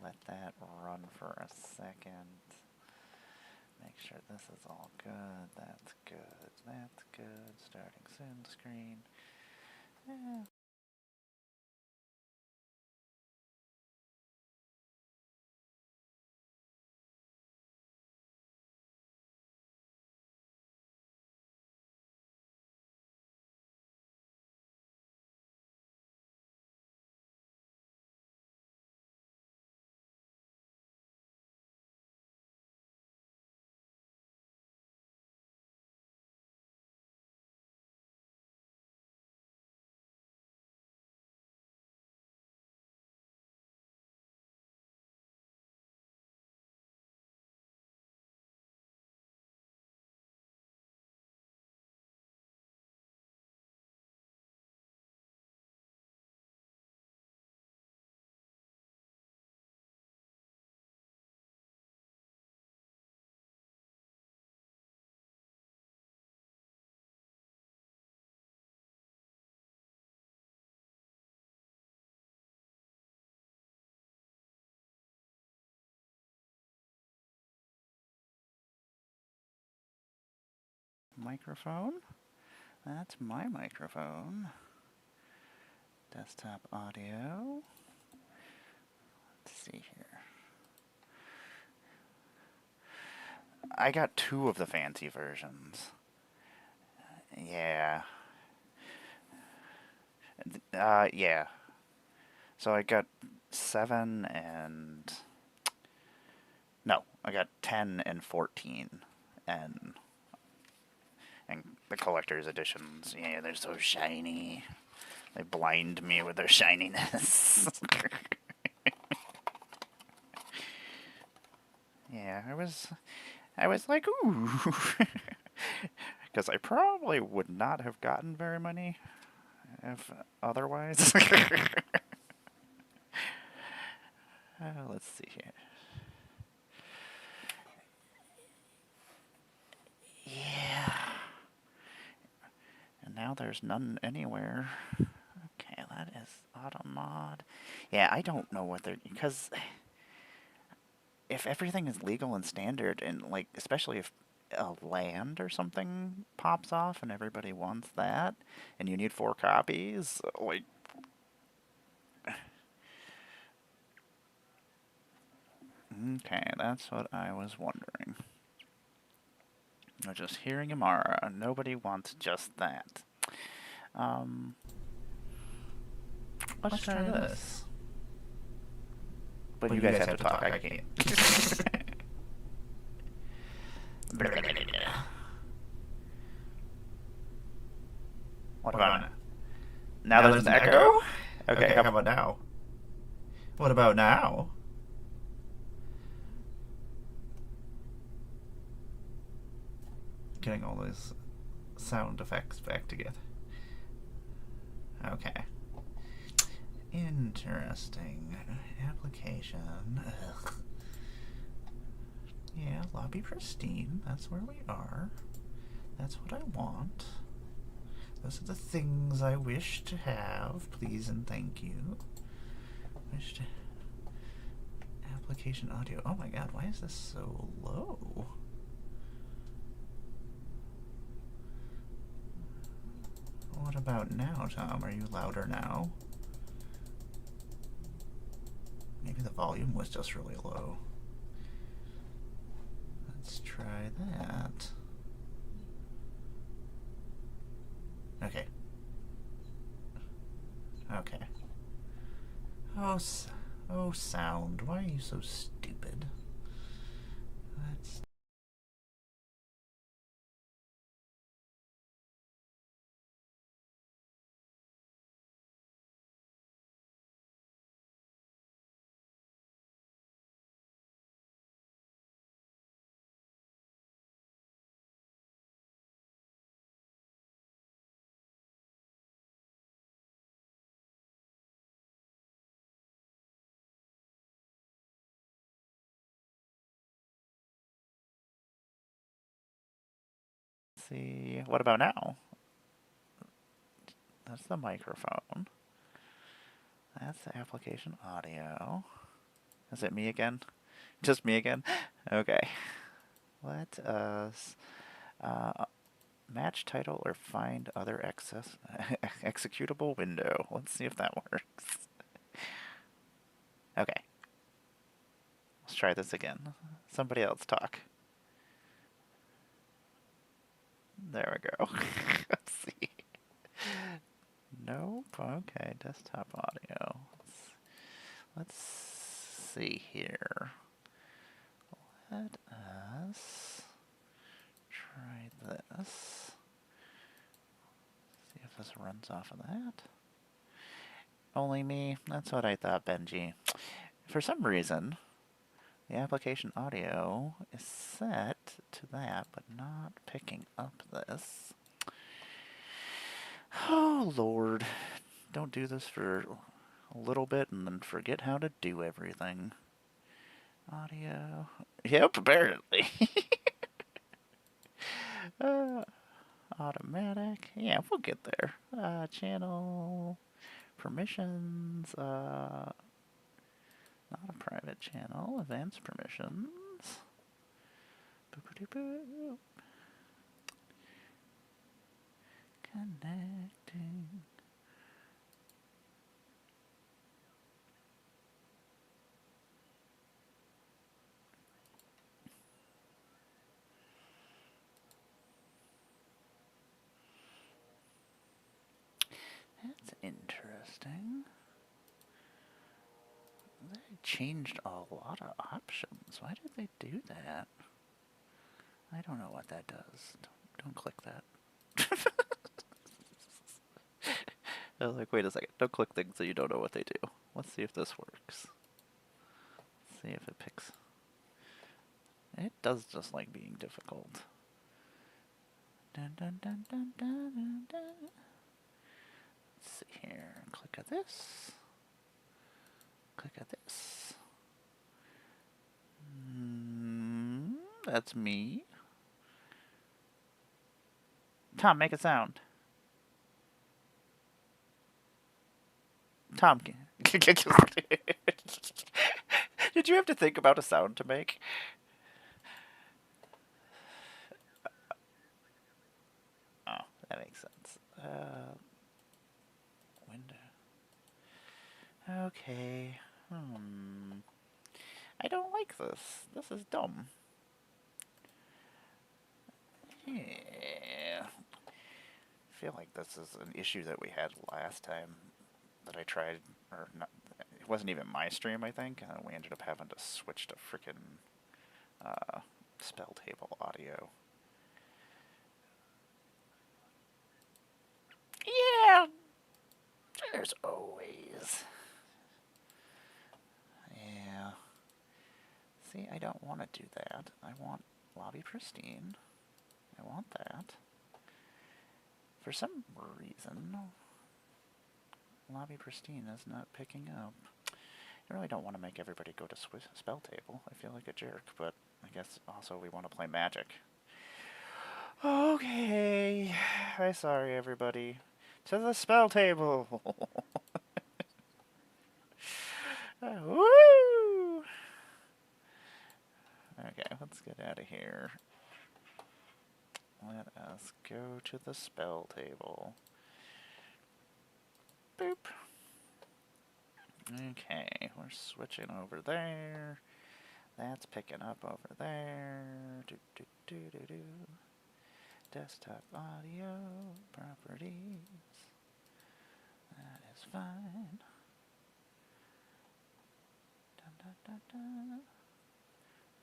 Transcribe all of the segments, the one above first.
let that run for a second. Make sure this is all good. That's good. That's good. Starting soon screen. Yeah. Microphone. That's my microphone. Desktop audio. Let's see here. I got 2 of the fancy versions. Yeah. Yeah. So I got 7 and... No, I got 10 and 14. And the collector's editions, yeah, they're so shiny. They blind me with their shininess. Yeah, I was like, ooh. Because I probably would not have gotten very many if otherwise. Let's see here. Yeah. And now there's none anywhere. Okay, that is automod. Yeah, I don't know what they're... Because if everything is legal and standard, and, like, especially if a land or something pops off and everybody wants that, and you need 4 copies, like... Okay, that's what I was wondering. I'm just hearing Amara. Nobody wants just that. Let's try this. But you guys have to talk. I can't. What about now? Now there's an echo? Okay, how about now? What about now? Getting all those sound effects back together. Okay. Interesting. Application. Ugh. Yeah, lobby pristine. That's where we are. That's what I want. Those are the things I wish to have. Please and thank you. Wish to... Application audio. Oh my god, why is this so low? What about now, Tom? Are you louder now? Maybe the volume was just really low. Let's try that. Okay. Okay. Oh, sound. Why are you so stupid? Let's... see. What about now? That's the microphone. That's the application audio. Is it me again? Just me again? Okay. Let us match title or find other executable window. Let's see if that works. Okay. Let's try this again. Somebody else talk. There we go. Let's see. Nope. Okay. Desktop audio. Let's see here. Let us try this. See if this runs off of that. Only me? That's what I thought, Benji. For some reason, the application audio is set to that, but not picking up this. Oh, Lord. Don't do this for a little bit and then forget how to do everything. Audio. Yep, apparently. Automatic. Yeah, we'll get there. Channel permissions. Not a private channel. Advanced permissions. Boop-a-doop-boop. Connecting. That's interesting. They changed a lot of options. Why did they do that? I don't know what that does. Don't click that. I was like, wait a second. Don't click things so you don't know what they do. Let's see if this works. Let's see if it picks. It does just like being difficult. Dun, dun, dun, dun, dun, dun, dun. Let's see here. Click at this. Click at this. That's me. Tom, make a sound. Tom, did you have to think about a sound to make? Oh, that makes sense. Window. Okay. I don't like this. This is dumb. Yeah. I feel like this is an issue that we had last time that I tried, or not. It wasn't even my stream, I think. We ended up having to switch to frickin' spell table audio. Yeah, there's always. Yeah. See, I don't want to do that. I want lobby pristine. I want that. For some reason, lobby pristine is not picking up. I really don't want to make everybody go to spell table. I feel like a jerk, but I guess also we want to play Magic. Okay. I'm sorry, everybody. To the spell table. Woo! Okay, let's get out of here. Let us go to the spell table. Boop. Okay, we're switching over there. That's picking up over there. Do do do do do. Desktop audio properties. That is fine. Dun, dun, dun, dun.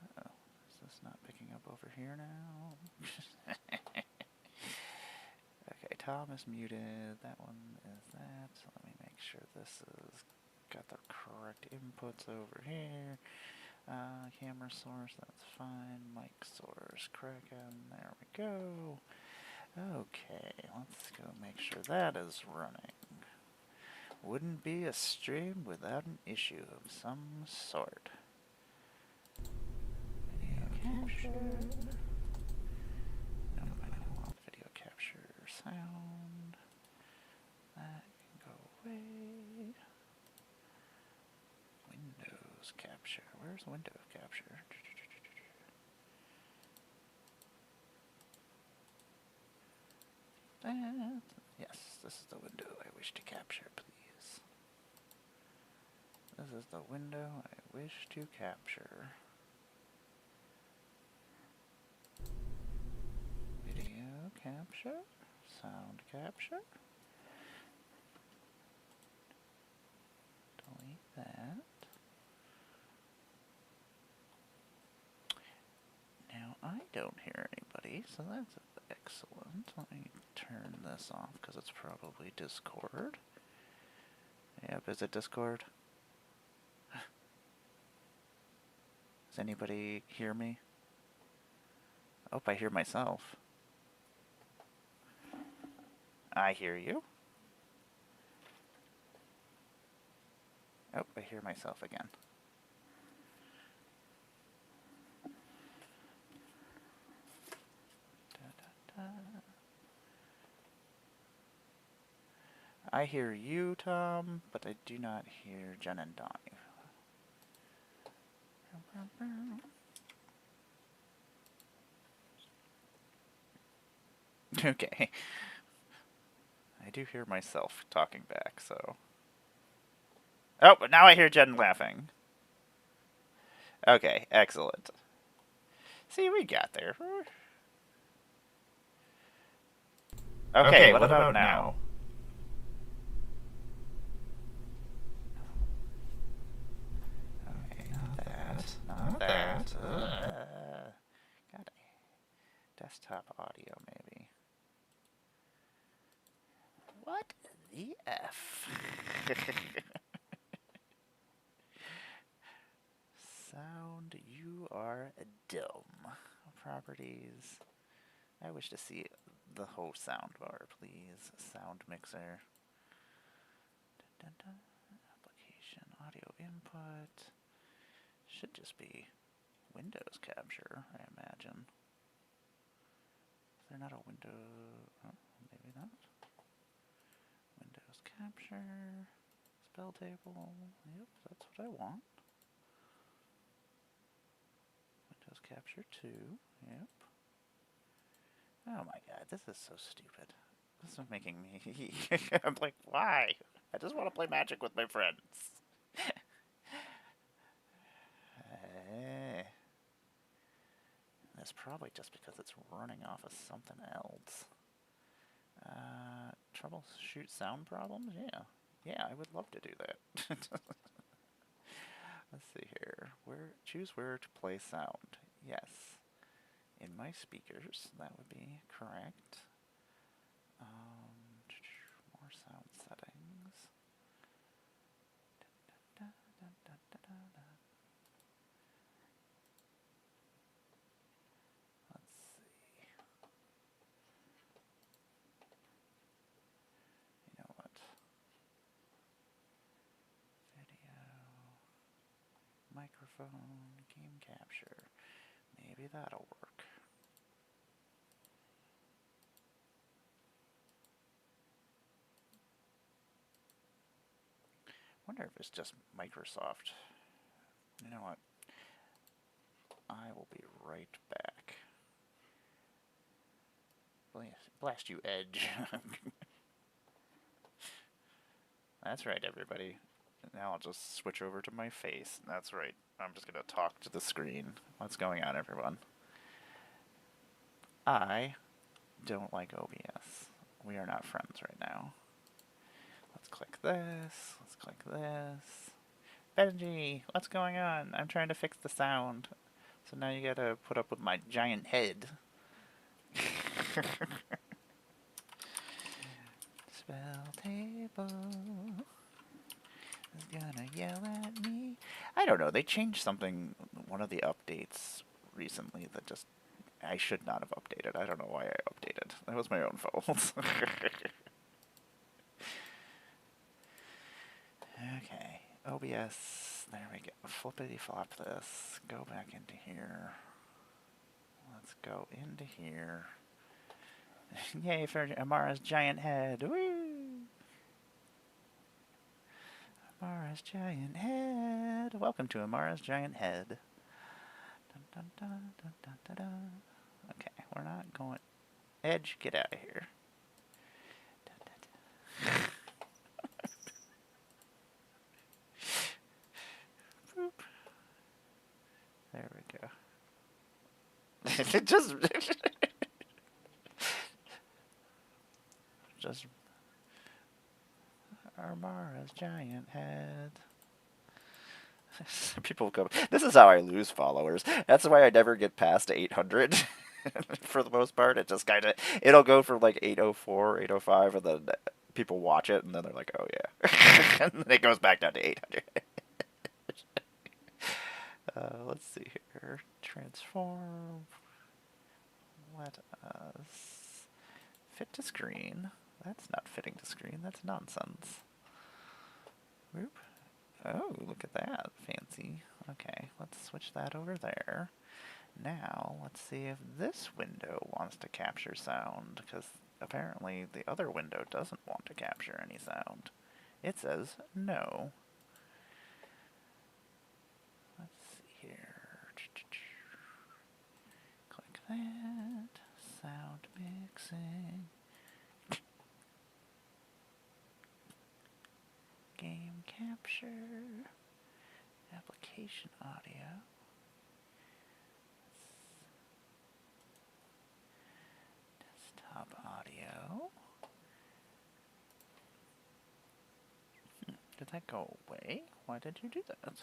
Uh-oh, is this not picking up over here now? Okay, Tom is muted. That one is that. So let me make sure this is got the correct inputs over here. Camera source, that's fine. Mic source, Precon, there we go. Okay, let's go make sure that is running. Wouldn't be a stream without an issue of some sort. Video capture. Nope, I don't want video capture sound. That can go away. Windows capture. capture. Where's window capture? Yes, this is the window I wish to capture, please. This is the window I wish to capture. Video capture, sound capture. Delete that. Now I don't hear anybody, so that's excellent. Let me turn this off because it's probably Discord. Yep, is it Discord? Does anybody hear me? Oh, I hear myself. I hear you. Oh, I hear myself again. I hear you, Tom, but I do not hear Jen and Donnie. Okay. I do hear myself talking back, so... Oh, but now I hear Jen laughing. Okay, excellent. See, we got there. Okay, what about now? Okay, not that. Got a desktop audio, maybe. What the F? Sound, you are dumb. Properties. I wish to see the whole sound bar, please. Sound mixer. Application, audio input. Should just be Windows capture, I imagine. Is there not a window? Oh, maybe not. Windows capture. Spell table. Yep, that's what I want. Windows capture 2. Yep. Oh my god, this is so stupid. This is making me... I'm like, why? I just want to play Magic with my friends. That's probably just because it's running off of something else. Troubleshoot sound problems? Yeah. Yeah, I would love to do that. Let's see here. Choose where to play sound. Yes. In my speakers, that would be correct. More sound settings. Let's see. You know what? Video, microphone, game capture. Maybe that'll work. Wonder if it's just Microsoft. You know what? I will be right back. Blast you, Edge. That's right, everybody. Now I'll just switch over to my face. That's right. I'm just going to talk to the screen. What's going on, everyone? I don't like OBS. We are not friends right now. Let's click this. Let's click this. Benji, what's going on? I'm trying to fix the sound. So now you gotta put up with my giant head. Spell table is gonna yell at me. I don't know, they changed something, one of the updates recently that just, I should not have updated. I don't know why I updated. That was my own fault. Okay, OBS, there we go. Flippity flop this. Go back into here. Let's go into here. Yay for Amara's giant head. Woo! Amara's giant head. head. Welcome to Amara's giant head. Dun, dun, dun, dun, dun, dun, dun. Okay, we're not going. Edge, get out of here. Dun, dun, dun. Boop. There we go. It just Amara's giant head. People go. This is how I lose followers. That's why I never get past 800. For the most part, it just kind of it'll go from like 804, 805, and then people watch it, and then they're like, "Oh yeah," and then it goes back down to 800. Let's see here. Transform. Let us fit to screen. That's not fitting to screen. That's nonsense. Whoop. Oh, look at that. Fancy. Okay, let's switch that over there. Now, let's see if this window wants to capture sound, because apparently the other window doesn't want to capture any sound. It says no. Let's see here. Click that. Sound mixing. Game capture. Application audio. Desktop audio. Did that go away? Why did you do that?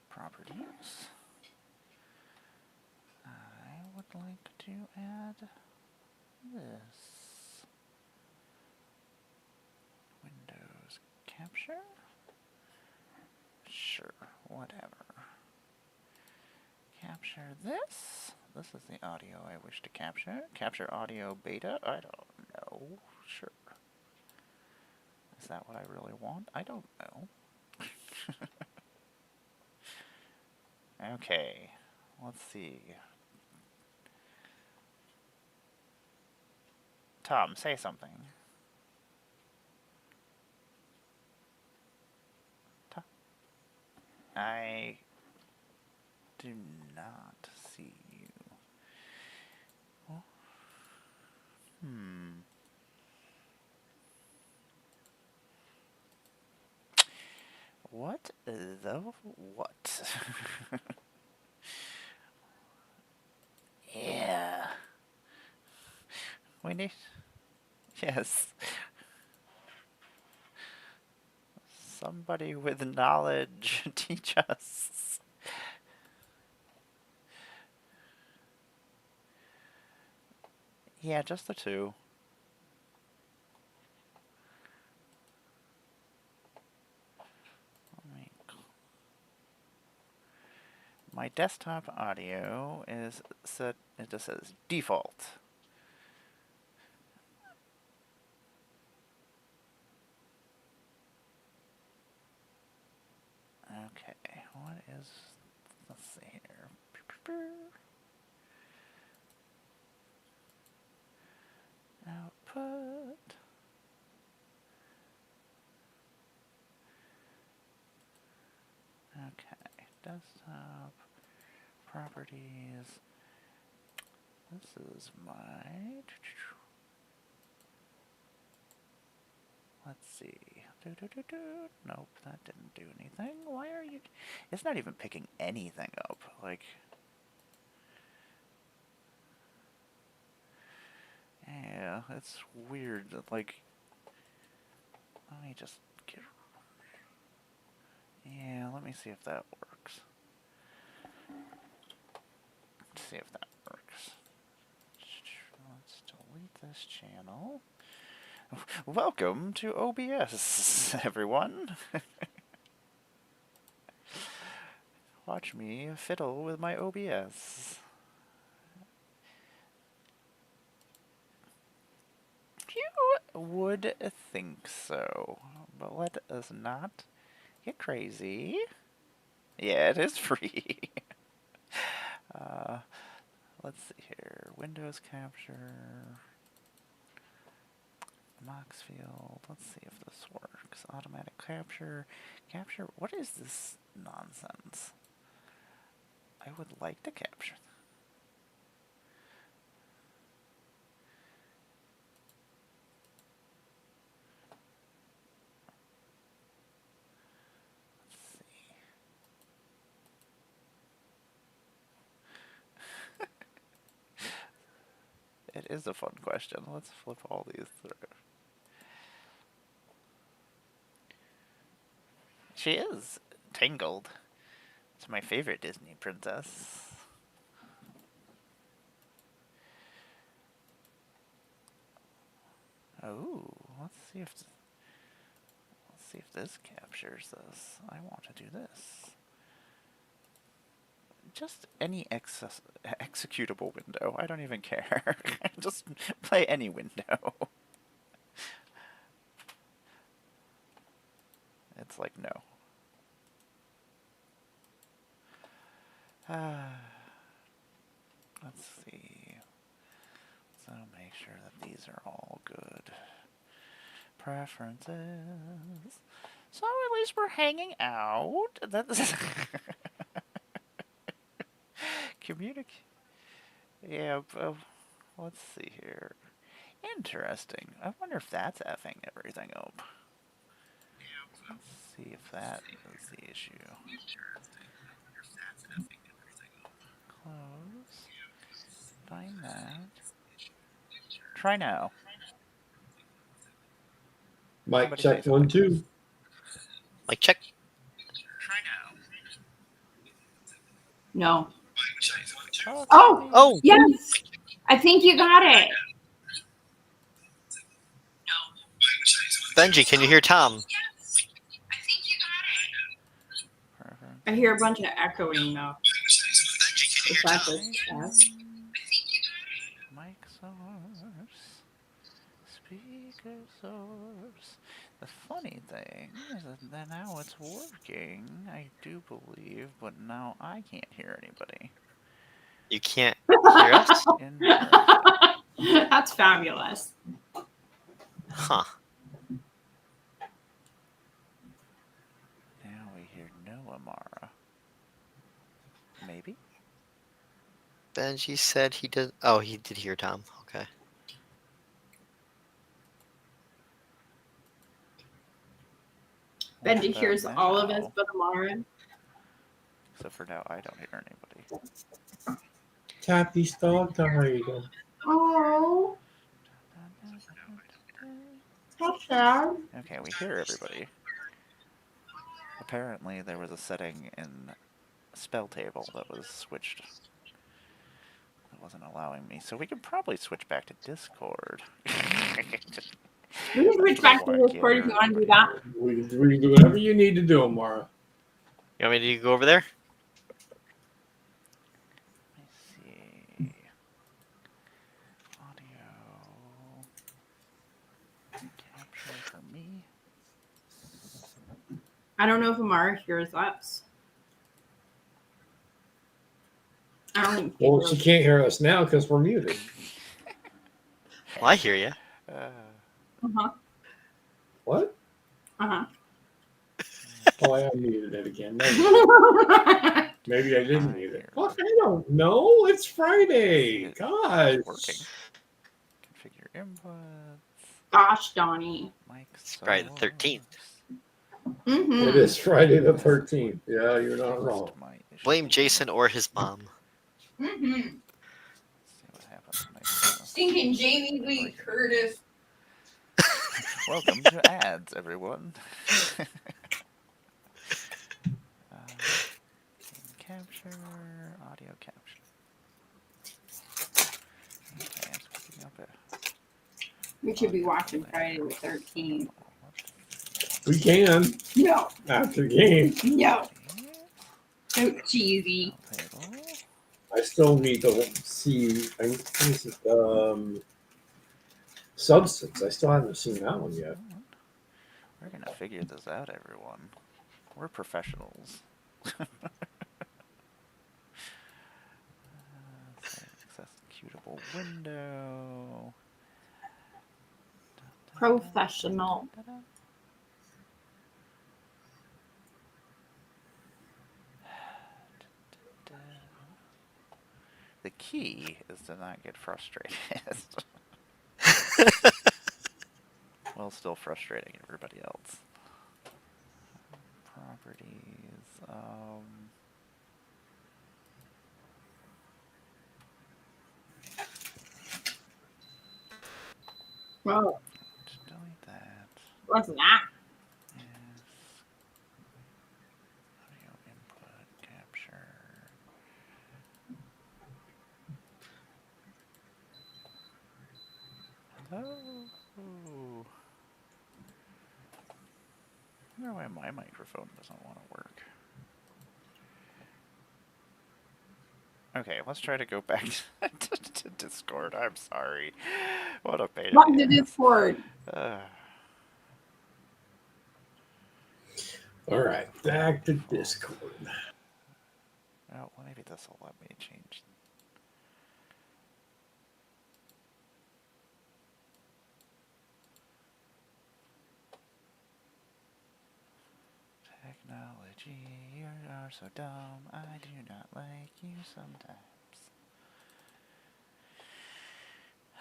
Properties. I would like to add this. Windows capture? Sure, whatever. Capture this. This is the audio I wish to capture. Capture audio beta? I don't know. Sure. Is that what I really want? I don't know. Okay, let's see. Tom, say something. Tom? I do not see you. Oh. What the what? Yeah. We need. Yes. Somebody with knowledge teach us. Yeah, just the two. My desktop audio is set, it just says default. Okay, what is, let's see here. Output. Okay, desktop, properties. This is my, let's see. Nope, that didn't do anything. Why are you, it's not even picking anything up, like. Yeah, it's weird that, like, let me just get, yeah, let me see if that works. Let's see if that works. Let's delete this channel. Welcome to OBS, everyone. Watch me fiddle with my OBS. You would think so, but let us not get crazy. Yeah, it is free. Let's see here. Windows capture. Moxfield. Let's see if this works. Automatic capture. Capture. What is this nonsense. I would like to capture. Let's see. It is a fun question. Let's flip all these through. She is Tangled. It's my favorite Disney princess. Oh, let's see if this captures this. I want to do this. Just any executable window. I don't even care. Just play any window. It's like no. Let's see. So make sure that these are all good. Preferences. So at least we're hanging out. That's communicate. Yeah. Let's see here. Interesting. I wonder if that's effing everything up. Let's see if that is the issue. Close. Find that. Try now. Mic Somebody check say 1 something. 2. Mic check. Try now. No. Oh, Yes. I think you got it. Benji, can you hear Tom? I hear a bunch of echoing though. Is that just us? Mic source. Speaker source. The funny thing is that now it's working, I do believe, but now I can't hear anybody. You can't hear us? Interesting. That's fabulous. Huh. Now we hear no Amara. Maybe? Benji said he did. Oh, he did hear Tom. Okay. Benji What hears about all of us now? but Amara. So for now, I don't hear anybody. Tappy dog tiger. Oh, that's sad. Okay, we hear everybody. Apparently, there was a setting in Spell Table that was switched. It wasn't allowing me, so we could probably switch back to Discord. We can switch back to Discord if you want to do that. We can do whatever you need to do, Amara. You want me to go over there? Let me see. Audio capture for me. I don't know if Amara hears us. I don't think Well, she can't hear us now because we're muted. Well, I hear you. Uh-huh. What? Uh-huh. Oh, I unmuted it again. Maybe I didn't mute it. Here. Fuck, I don't know. It's Friday. It's Gosh. working. Configure inputs. Gosh, Donnie. Mic It's Friday the source. 13th. Mm-hmm. It is Friday the 13th. Yeah, you're not Fixed wrong. my issue. Blame Jason or his mom. Mm-hmm. Let's see what happens when I do this. Stinking Jamie Lee Curtis. Welcome to ads, everyone. Capture, audio capture. Okay, it's picking up it. We should be watching Friday the 13th. We can No. after the game. No. So cheesy. I still need to see Substance. I still haven't seen that one yet. We're gonna figure this out, everyone. We're professionals. Executable window. Professional. the key is to not get frustrated. While still frustrating everybody else. Properties. Whoa, Just delete that. what's that? Yes. Audio input capture. Hello. I wonder why my microphone doesn't want to work. Okay, let's try to go back to Discord. I'm sorry. What a pain What in did the it ass. for? All right, back to Discord. Oh, well, maybe this will let me change. Technology, you are so dumb. I do not like you sometimes.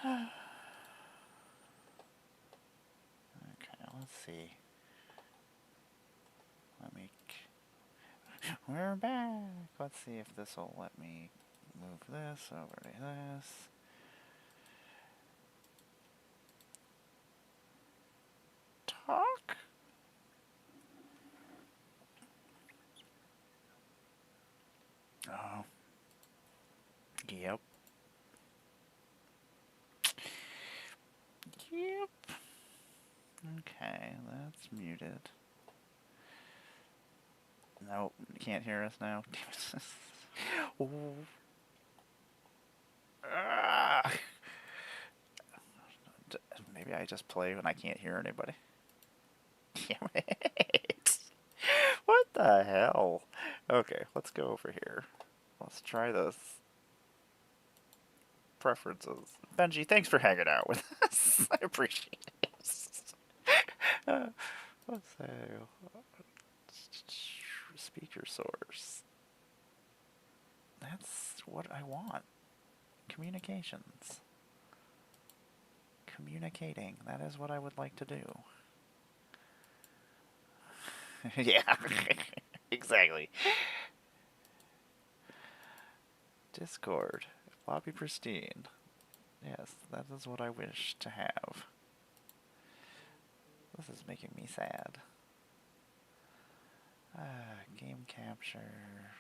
Okay, let's see. We're back. Let's see if this will let me move this over to this. Talk? Oh. Yep. Yep. Okay, that's muted. Nope, you can't hear us now. Ooh. Ah. Maybe I just play when I can't hear anybody. Damn it. What the hell? Okay, let's go over here. Let's try this. Preferences. Benji, thanks for hanging out with us. I appreciate it. Let's say speaker source. That's what I want. Communications. Communicating. That is what I would like to do. Yeah, exactly. Discord. Lobby pristine. Yes, that is what I wish to have. This is making me sad. Game capture.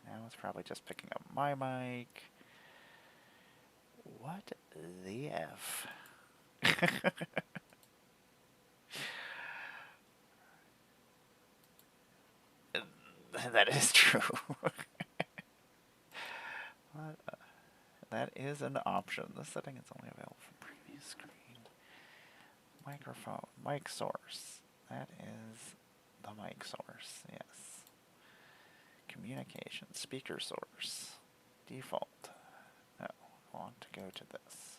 Now it's probably just picking up my mic. What the F? That is true. That is an option. This setting is only available from previous screen. Microphone. Mic source. That is the mic source. Yes. Communication. Speaker source. Default. No. I want to go to this.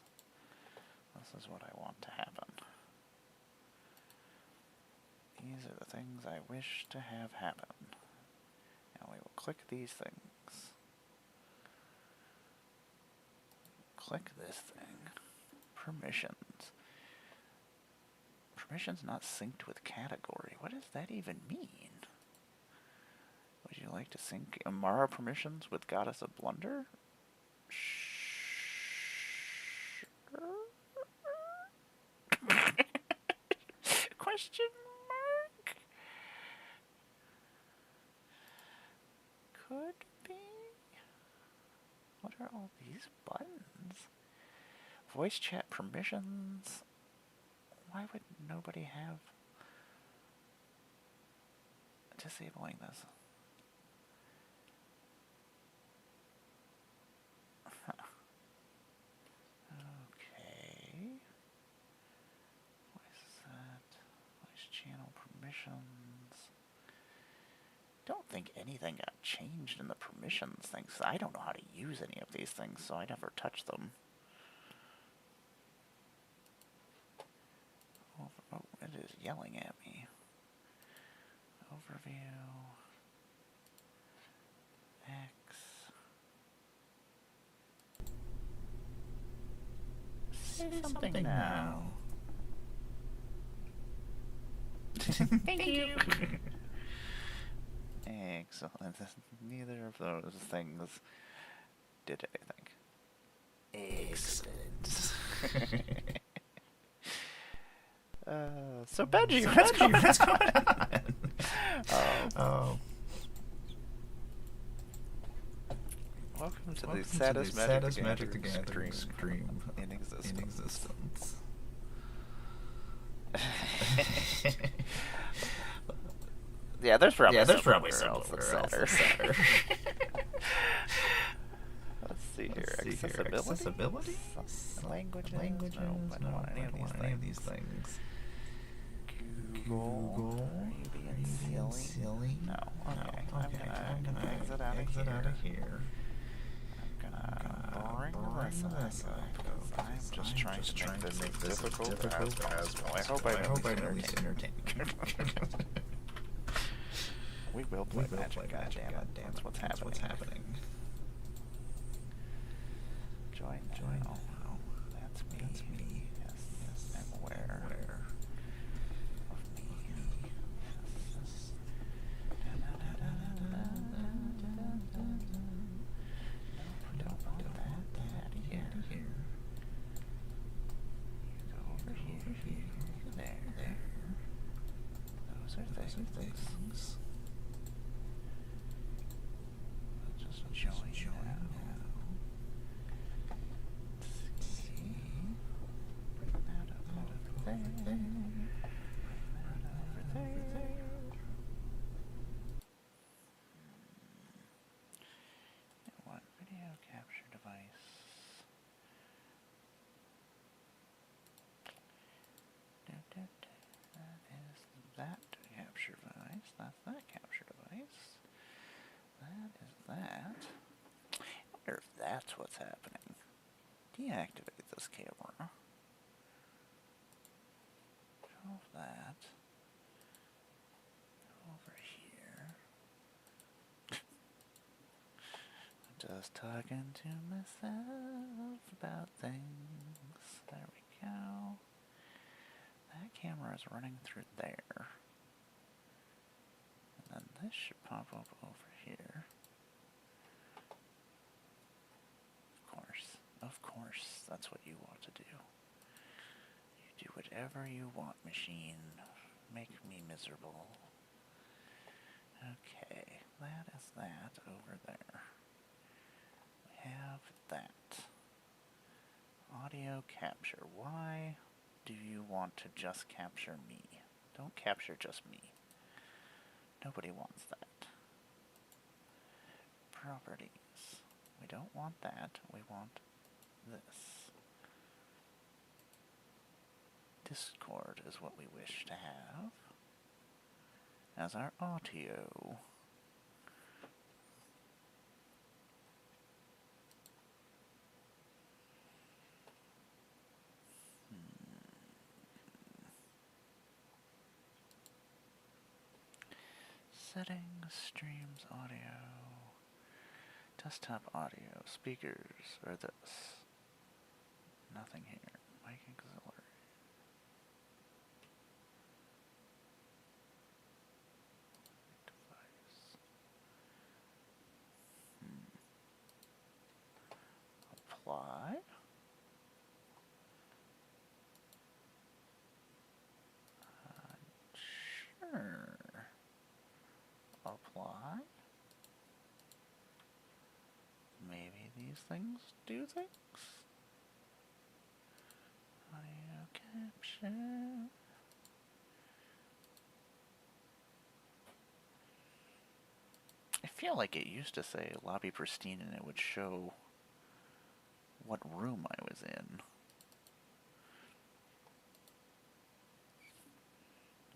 This is what I want to happen. These are the things I wish to have happen. Now we will click these things. Click this thing. Permissions. Permissions not synced with category. What does that even mean? Would you like to sync Amara permissions with Goddess of Blunder? Question mark? Could be. What are all these buttons? Voice chat permissions? Why would nobody have disabling this? Okay. Voice set. Voice channel permissions. Don't think anything got changed in the permissions things. I don't know how to use any of these things, so I never touch them. Oh, it is yelling at me. Overview. X. Say something now. Thank you. Excellent. Neither of those things did anything. Excellent. So Benji, what's going on? Welcome to the saddest Magic the Gathering stream in existence. Yeah, there's probably somewhere else that's sadder. Let's see here. Accessibility? Languages? No, I don't want any of these things. Google? Are you being silly? No. Okay. I'm gonna exit out of here. I'm gonna bring this up. I'm just trying to make this as difficult as possible. I hope I'm at least entertaining. We will play Magic, goddammit. That's what's happening. Join now. That's me. Yes, I'm aware of me. Yes. Nope, don't want that here. You go over here. There. Those are things. Just join now. See? Bring that up over there. Bring that over there. What video capture device? That is that capture device. That's that capture device. That is that. I wonder if that's what's happening. Deactivate this camera. Shelf that. Over here. Just talking to myself about things. There we go. That camera is running through there. And then this should pop up over here. Of course, that's what you want to do. You do whatever you want, machine. Make me miserable. Okay, that is that over there. We have that. Audio capture. Why do you want to just capture me? Don't capture just me. Nobody wants that. Properties. We don't want that. We want this. Discord is what we wish to have as our audio. Settings, streams, audio, desktop audio, speakers are this. Nothing here. Mic auxiliary. Device. Apply. Sure. Apply. Maybe these things do things. Audio capture. I feel like it used to say lobby pristine and it would show what room I was in.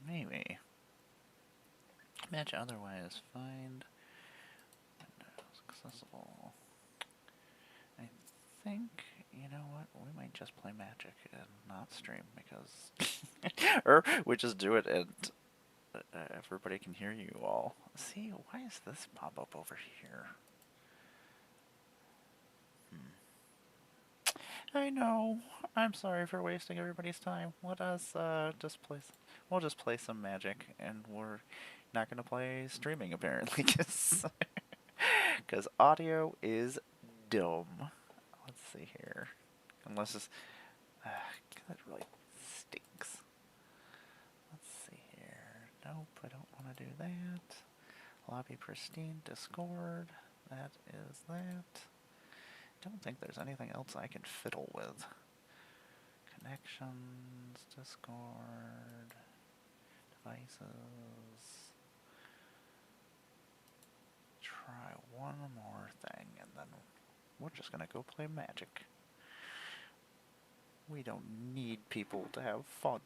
Maybe. Match otherwise. Find windows accessible. I think, you know what, we might just play Magic and not stream because or we just do it and everybody can hear you all. See, why is this pop up over here? I know. I'm sorry for wasting everybody's time. Let us just play. We'll just play some Magic, and we're not gonna play streaming apparently, because audio is dumb. Let's see here. Unless it's that really stinks. Let's see here. Nope, I don't want to do that. Lobby pristine, Discord. That is that. Don't think there's anything else I can fiddle with. Connections, Discord, devices. Try one more thing and then we're just gonna go play Magic. We don't need people to have fun.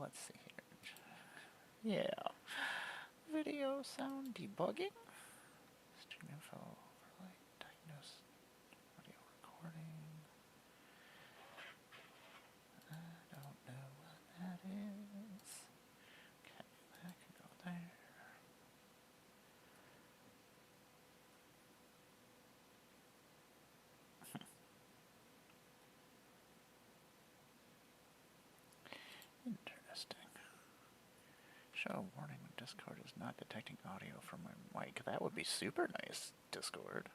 Let's see here. Yeah. Video sound debugging. Stream info overlay. Diagnose audio recording. I don't know what that is. Okay, that can go there. Interesting. Show a warning when Discord is not detecting audio from my mic. That would be super nice, Discord.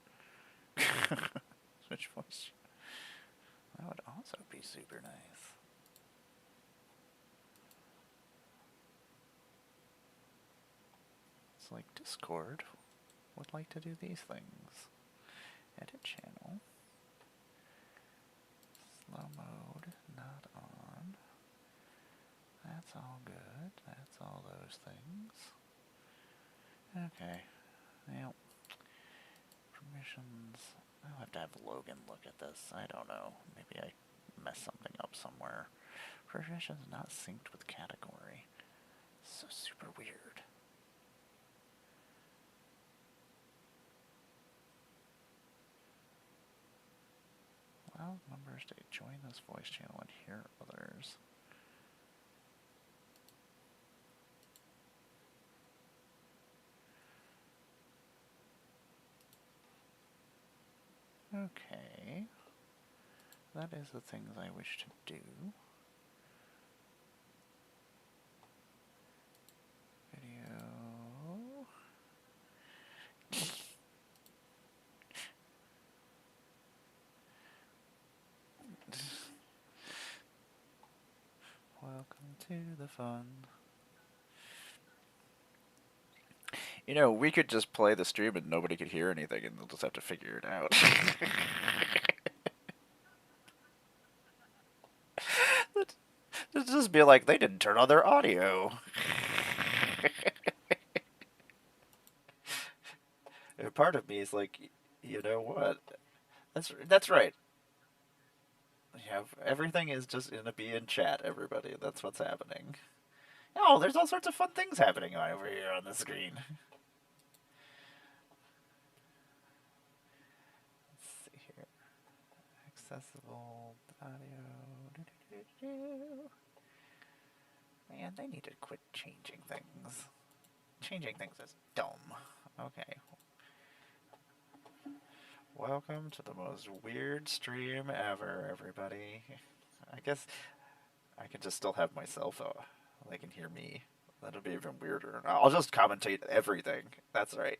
Switch voice. That would also be super nice. It's like Discord would like to do these things. Edit channel. Slow mode, not on. That's all good. That's all those things. Okay. Well, permissions. I'll have to have Logan look at this. I don't know. Maybe I messed something up somewhere. Permissions not synced with category. So super weird. Allow members to join this voice channel and hear others. Okay. That is the things I wish to do. Video. Welcome to the fun. You know, we could just play the stream and nobody could hear anything and they'll just have to figure it out. It'd just be like, they didn't turn on their audio. And part of me is like, you know what? That's right. Yeah, everything is just gonna be in chat, everybody. That's what's happening. Oh, there's all sorts of fun things happening over here on the screen. Let's see here. Accessible audio. Man, they need to quit changing things. Changing things is dumb. Okay. Welcome to the most weird stream ever, everybody. I guess I can just still have myself. They can hear me. That'll be even weirder. I'll just commentate everything. That's right.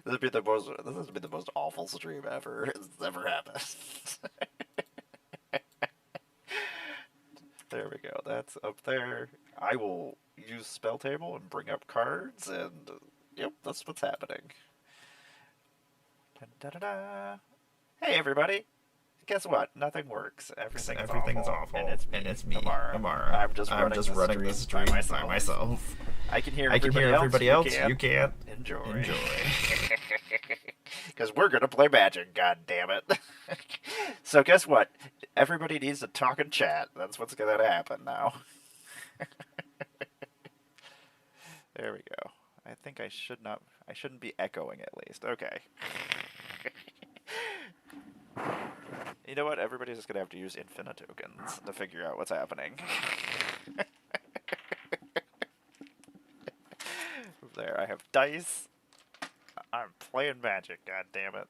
This would be the most awful stream ever. It's ever happened. There we go. That's up there. I will use spell table and bring up cards, and yep, that's what's happening. Da -da -da. Hey everybody! Guess what? Nothing works. Everything's awful. And it's me, Amara. I'm just running the stream by myself. I can hear everybody else. You can't. Enjoy. Because we're gonna play Magic. God damn it! So guess what? Everybody needs to talk and chat. That's what's gonna happen now. There we go. I think I shouldn't be echoing at least. Okay. You know what? Everybody's just gonna have to use infinite tokens to figure out what's happening. There, I have dice. I'm playing Magic, god damn it.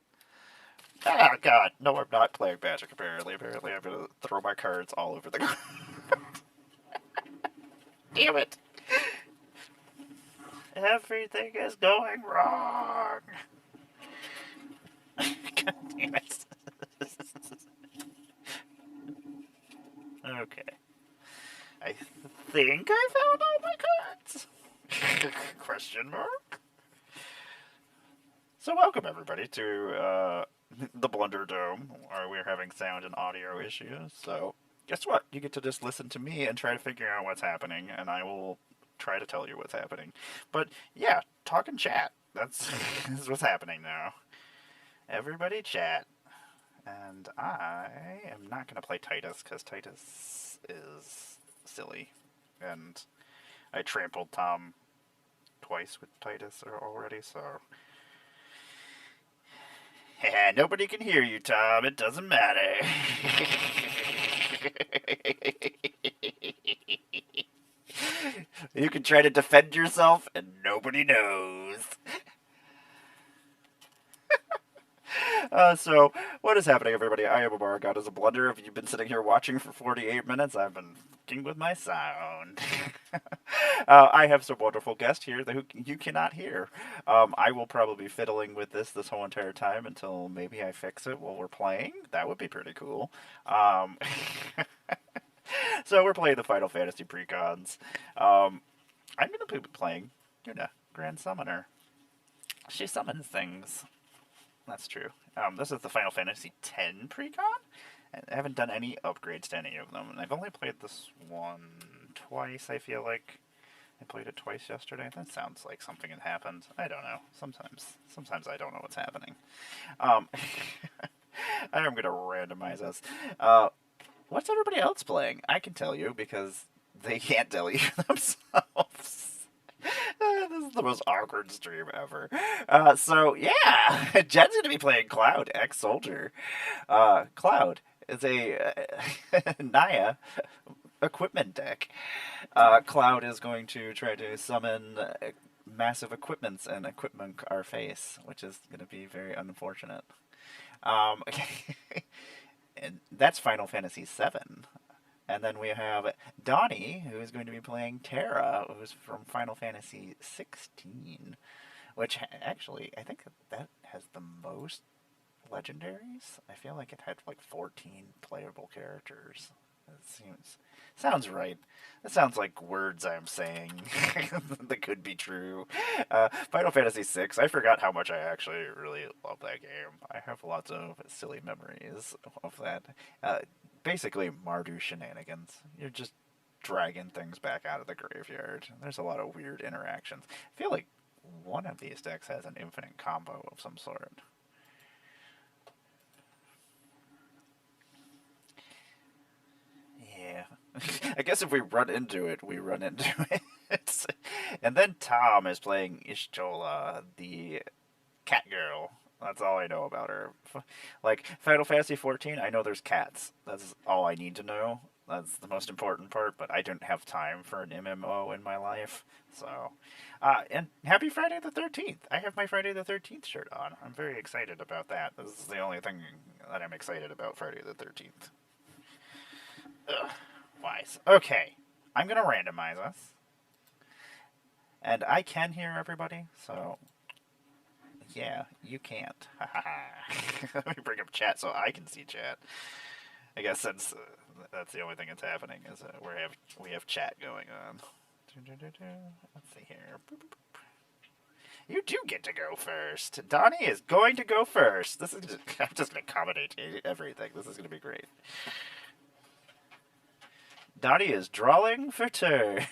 Ah, god. No, I'm not playing Magic, apparently. Apparently, I'm gonna throw my cards all over the ground. Damn it. Everything is going wrong. God damn it. Okay. I think I found all my cards. Question mark. So welcome everybody to the BlunderDome, where we're having sound and audio issues. So guess what? You get to just listen to me and try to figure out what's happening, and I will try to tell you what's happening. But yeah, talk and chat. That's what's happening now. Everybody chat. And I am not going to play Titus, because Titus is silly. And I trampled Tom twice with Titus already, so... nobody can hear you, Tom. It doesn't matter. You can try to defend yourself, and nobody knows. So, what is happening, everybody? I am Amara God is a Blunder. If you've been sitting here watching for 48 minutes, I've been fucking with my sound. I have some wonderful guests here who you cannot hear. I will probably be fiddling with this whole entire time until maybe I fix it while we're playing. That would be pretty cool. So we're playing the Final Fantasy Precons. I'm going to be playing Yuna, Grand Summoner. She summons things. That's true. This is the Final Fantasy X Precon. I haven't done any upgrades to any of them. I've only played this one twice, I feel like. I played it twice yesterday. That sounds like something had happened. I don't know. Sometimes I don't know what's happening. I am going to randomize us. What's everybody else playing? I can tell you because they can't tell you themselves. This is the most awkward stream ever. So yeah, Jen's gonna be playing Cloud, ex-soldier. Cloud is a Naya equipment deck. Cloud is going to try to summon massive equipments and equipment our face, which is going to be very unfortunate. And that's Final Fantasy VII. And then we have Donnie, who is going to be playing Terra, who's from Final Fantasy 16, which actually, I think that has the most legendaries. I feel like it had like 14 playable characters. Sounds right. That sounds like words I'm saying that could be true. Final Fantasy VI, I forgot how much I actually really love that game. I have lots of silly memories of that. Basically, Mardu shenanigans. You're just dragging things back out of the graveyard. There's a lot of weird interactions. I feel like one of these decks has an infinite combo of some sort. Yeah. I guess if we run into it, we run into it. And then Tom is playing Ishtola, the cat girl. That's all I know about her. Like, Final Fantasy XIV, I know there's cats. That's all I need to know. That's the most important part, but I don't have time for an MMO in my life. So, and happy Friday the 13th. I have my Friday the 13th shirt on. I'm very excited about that. This is the only thing that I'm excited about Friday the 13th. Ugh, wise. Okay, I'm going to randomize us. And I can hear everybody, so... Yeah, you can't. Let me bring up chat so I can see chat. I guess since that's the only thing that's happening is we have chat going on. Let's see here. You do get to go first. Donnie is going to go first. I'm just going to accommodate everything. This is going to be great. Donnie is drawing for turn.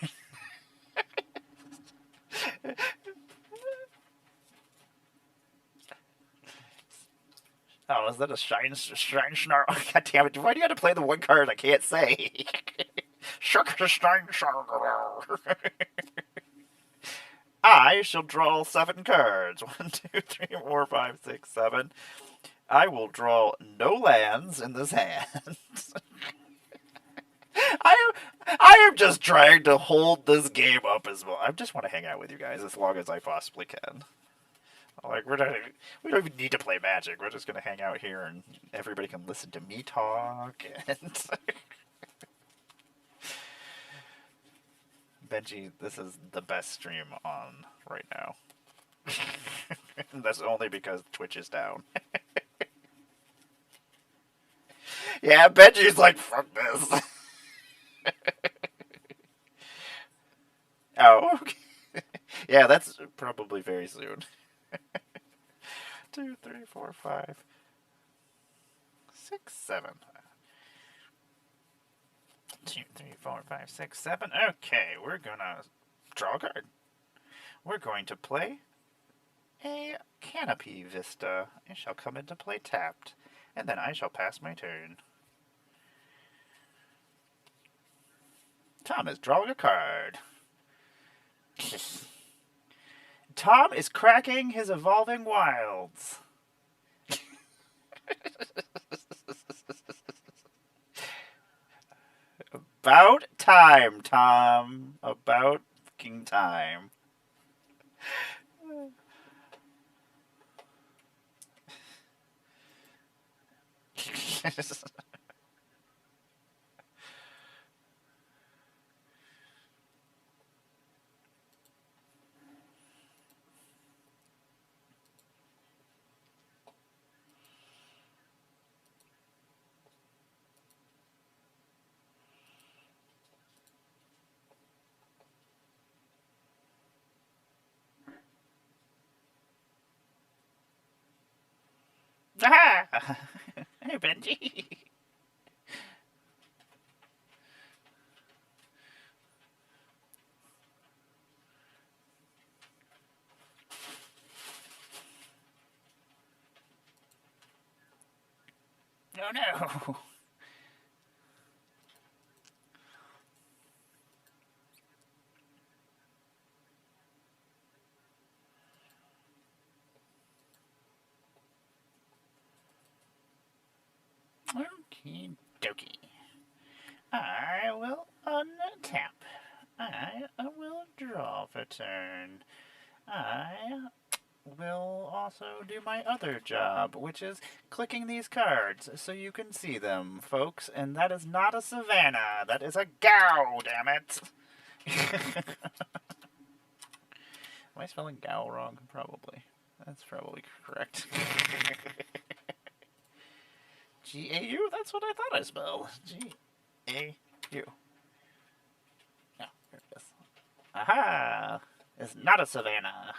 Oh, is that a Shrine Snarl? Oh, God damn it. Why do you have to play the one card I can't say? Shrine Snarl. I shall draw 7 cards. 1, 2, 3, 4, 5, 6, 7. I will draw no lands in this hand. I am just trying to hold this game up as well. I just want to hang out with you guys as long as I possibly can. Like we don't even need to play Magic. We're just gonna hang out here and everybody can listen to me talk. And Benji, this is the best stream on right now. That's only because Twitch is down. Yeah, Benji's like, fuck this. Oh, okay. Yeah, that's probably very soon. 2, 3, 4, 5, 6, 7. 2, 3, 4, 5, 6, 7. Okay, we're gonna draw a card. We're going to play a Canopy Vista. It shall come into play tapped, and then I shall pass my turn. Tom is drawing a card. Tom is cracking his evolving wilds. About time, Tom. About fucking time. Ah! Hey, Benji. Oh no. Okie dokie. I will untap. I will draw for turn. I will also do my other job, which is clicking these cards so you can see them, folks. And that is not a savannah. That is a gow, damn it. Am I spelling gow wrong? Probably. That's probably correct. G-A-U? That's what I thought I spelled. G-A-U. No, here it is. Aha! It's not a savannah.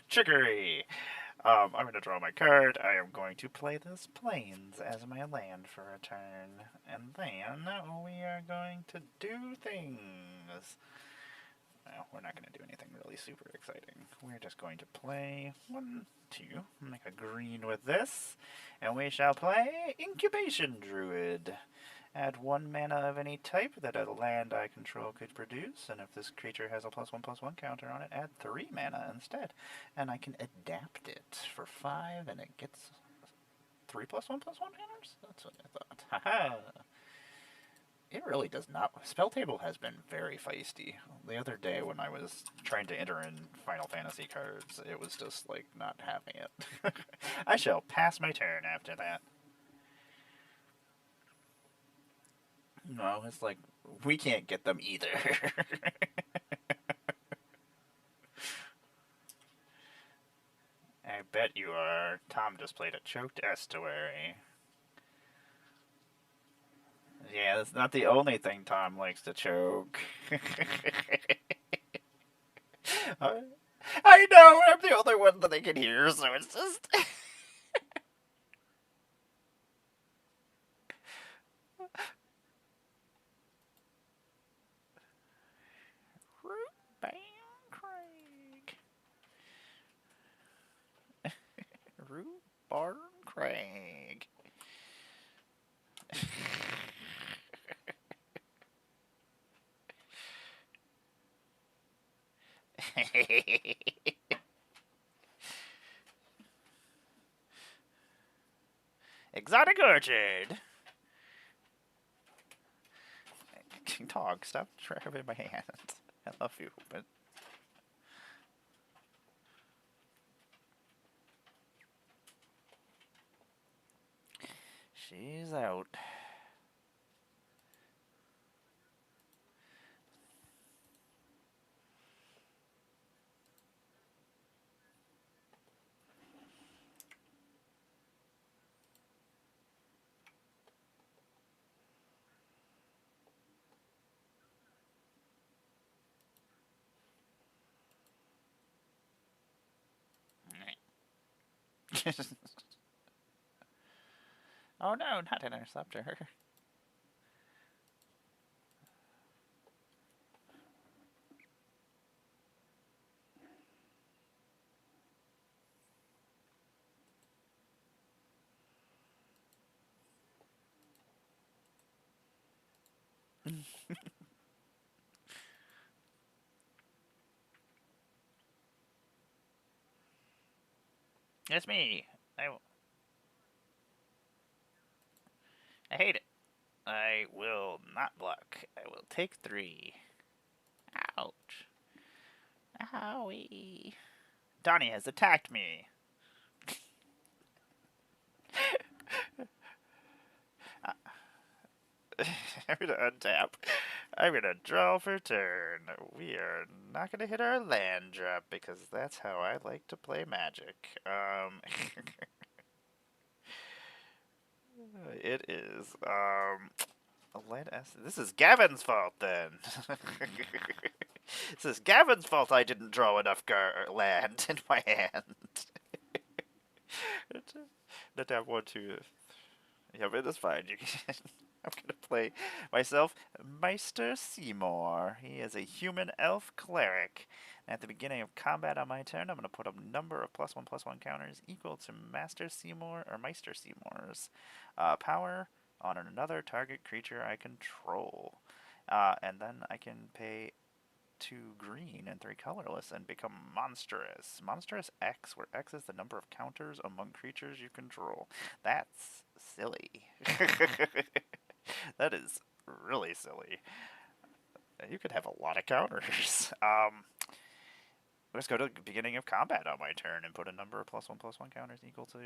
Trickery. I'm going to draw my card. I am going to play this Plains as my land for a turn. And then we are going to do things. Well, we're not going to do anything really super exciting. We're just going to play 1, 2, make a green with this, and we shall play Incubation Druid. Add 1 mana of any type that a land I control could produce, and if this creature has a +1/+1 counter on it, add 3 mana instead. And I can adapt it for 5, and it gets 3 +1/+1 counters? That's what I thought. Haha! It really does not. Spell Table has been very feisty. The other day when I was trying to enter in Final Fantasy cards, it was just like not having it. I shall pass my turn after that. No, it's like, we can't get them either. I bet you are. Tom just played a Choked Estuary. Yeah, that's not the only thing Tom likes to choke. I know, I'm the only one that they can hear, so it's just... Root Bam Craig. Root Barn Craig. Exotic Orchard. Dog, stop grabbing my hand. I love you, but She's out. Oh no, not an interceptor. It's me. I hate it. I will not block. I will take 3. Ouch. Owie. Donnie has attacked me. I'm gonna untap. I'm gonna draw for turn. We are not gonna hit our land drop because that's how I like to play Magic. It is. This is Gavin's fault then. This is Gavin's fault I didn't draw enough land in my hand. Not have 1, 2. Yeah, but it's fine. You can, I'm gonna play myself Meister Seymour. He is a human elf cleric. And at the beginning of combat on my turn, I'm gonna put a number of +1/+1 counters equal to Master Seymour or Meister Seymour's power on another target creature I control. And then I can pay 2 green and 3 colorless and become monstrous. Monstrous X, where X is the number of counters among creatures you control. That's silly. That is really silly. You could have a lot of counters. Let's go to the beginning of combat on my turn and put a number of +1/+1 counters equal to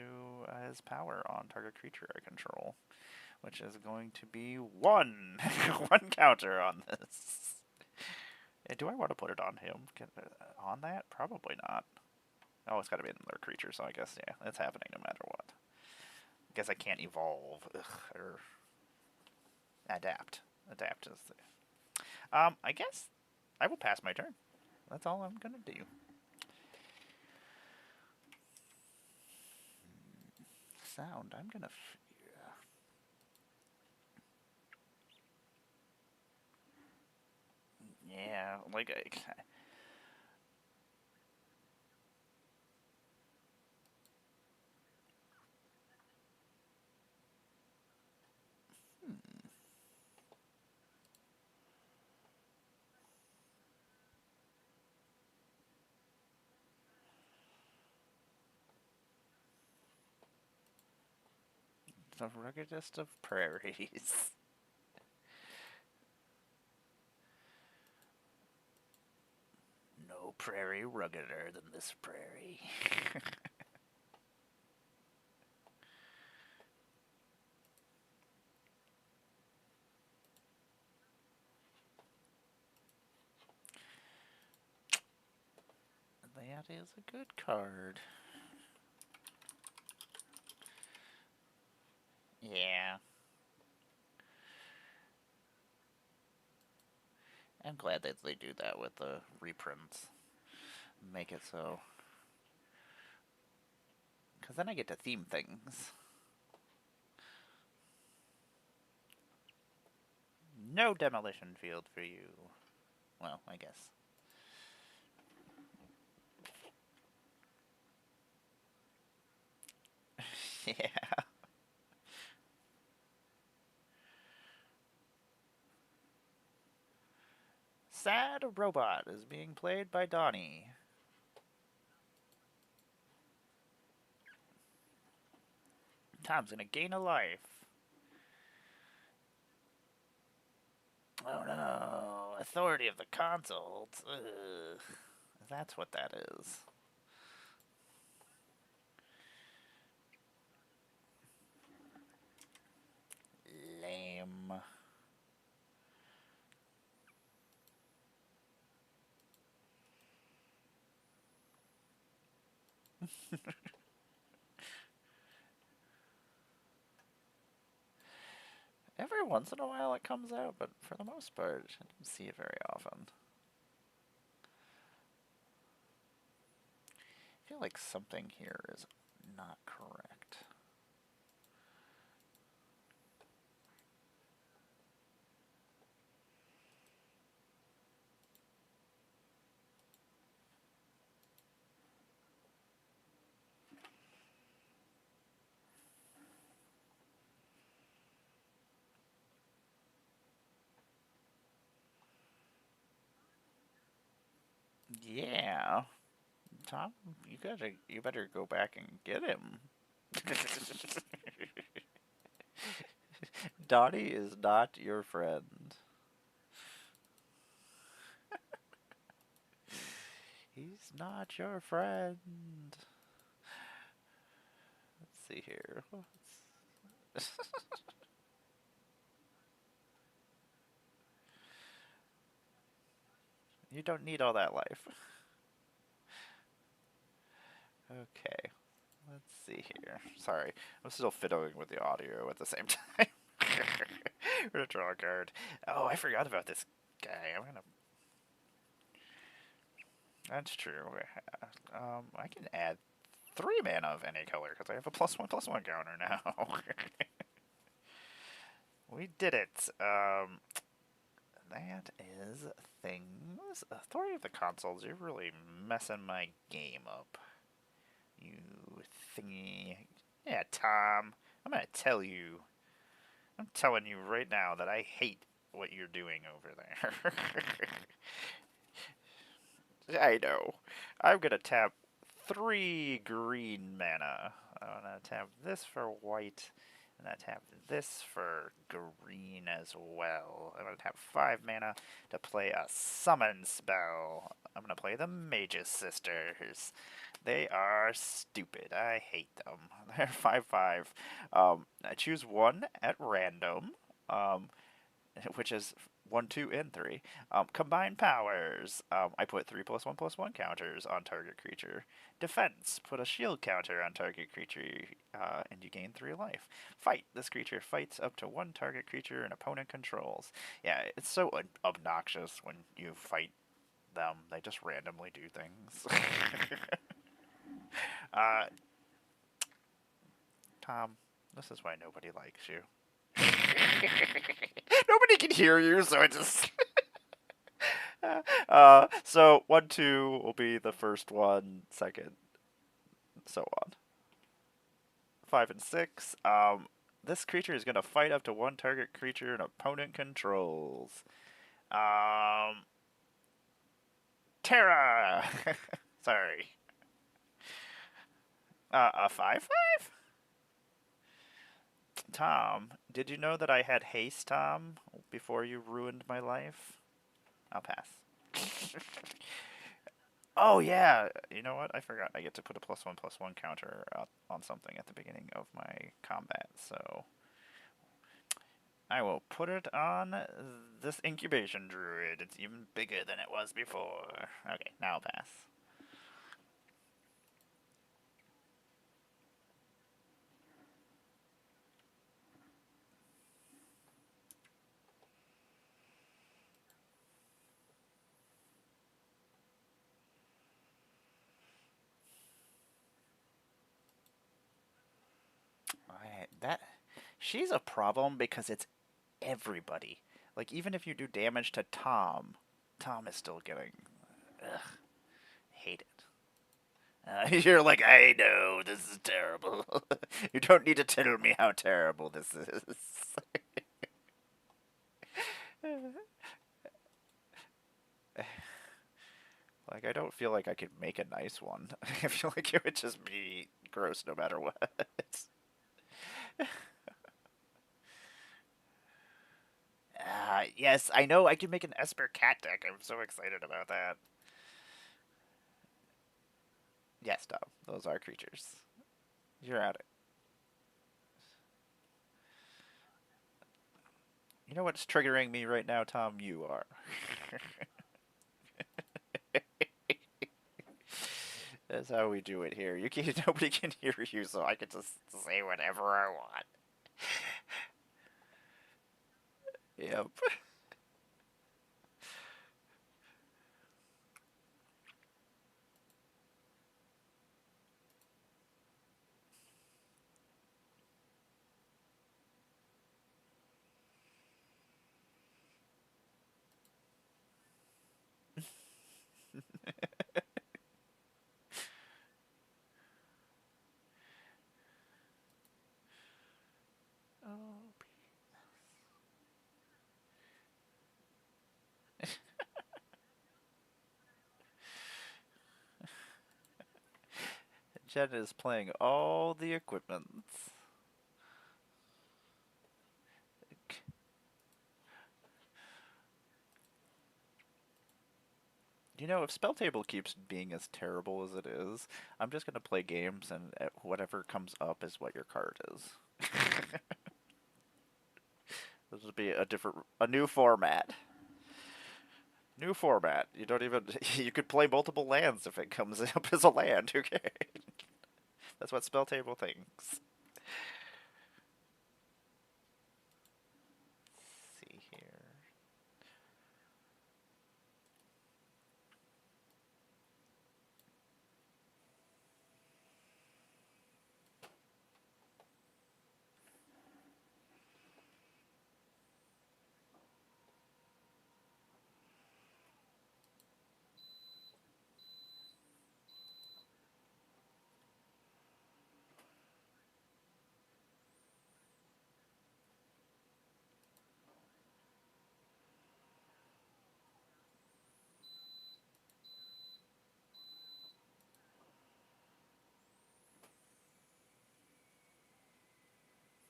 his power on target creature I control, which is going to be 1. 1 counter on this. Do I want to put it on him? On that? Probably not. Oh, it's got to be another creature, so I guess, yeah, it's happening no matter what. I guess I can't evolve. Or adapt. Adapt is the... I guess I will pass my turn. That's all I'm going to do. Sound, I'm going to... Yeah, like... The ruggedest of prairies. No prairie ruggeder than this prairie. That is a good card. Yeah. I'm glad that they do that with the reprints. Make it so. Because then I get to theme things. No demolition field for you. Well, I guess. Yeah. Sad Robot is being played by Donnie. Tom's gonna gain a life. Oh no. Authority of the Consult. Ugh. That's what that is. game. Every once in a while it comes out, but for the most part, I don't see it very often. I feel like something here is not correct. Yeah. Tom, you better go back and get him. Dottie is not your friend. He's not your friend. Let's see here. You don't need all that life. Okay. Let's see here. Sorry, I'm still fiddling with the audio at the same time. We're gonna draw a card. Oh, I forgot about this guy. I'm gonna. That's true. I can add 3 mana of any color because I have a +1/+1 counter now. We did it. That is things. Authority of the Consoles, you're really messing my game up. You thingy. Yeah, Tom. I'm gonna tell you. I'm telling you right now that I hate what you're doing over there. I know. I'm gonna tap 3 green mana. I'm gonna tap this for white, and I tap this for green as well. I'm gonna tap 5 mana to play a summon spell. I'm gonna play the Mage's Sisters. They are stupid. I hate them. They're 5/5. I choose one at random. Which is 1, 2, and 3. Combine powers. I put 3+1/+1 counters on target creature. Defense. Put a shield counter on target creature, and you gain 3 life. Fight. This creature fights up to 1 target creature an opponent controls. Yeah, it's so obnoxious when you fight them. They just randomly do things. Tom, this is why nobody likes you. Nobody can hear you, so I just. So 1, 2 will be the first one, second, so on. 5 and 6. This creature is gonna fight up to 1 target creature an opponent controls. Terra. Sorry. A 5/5. Tom, did you know that I had haste, Tom, before you ruined my life? I'll pass. Oh yeah, you know what? I forgot. I get to put a +1/+1 counter on something at the beginning of my combat, so I will put it on this incubation druid. It's even bigger than it was before. Okay, now I'll pass. That she's a problem because it's everybody. Like even if you do damage to Tom, Tom is still getting. Ugh, hate it. You're like, I know this is terrible. You don't need to tell me how terrible this is. Like I don't feel like I could make a nice one. I feel like it would just be gross no matter what. Yes, I know I can make an Esper cat deck. I'm so excited about that. Yes, Tom, those are creatures. You're at it. You know what's triggering me right now, Tom? You are. That's how we do it here. You can nobody can hear you, so I can just say whatever I want. Yep. Oh, Jen is playing all the equipment. You know, if Spell Table keeps being as terrible as it is, I'm just gonna play games and whatever comes up is what your card is. This would be a new format. New format. You don't even, you could play multiple lands if it comes up as a land. Who cares? That's what Spell Table thinks. Let's see here.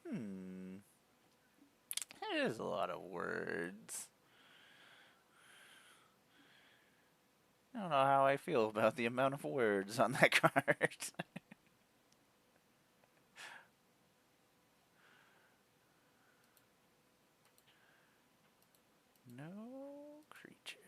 Hmm. It is a lot of words. I don't know how I feel about the amount of words on that card. No creatures.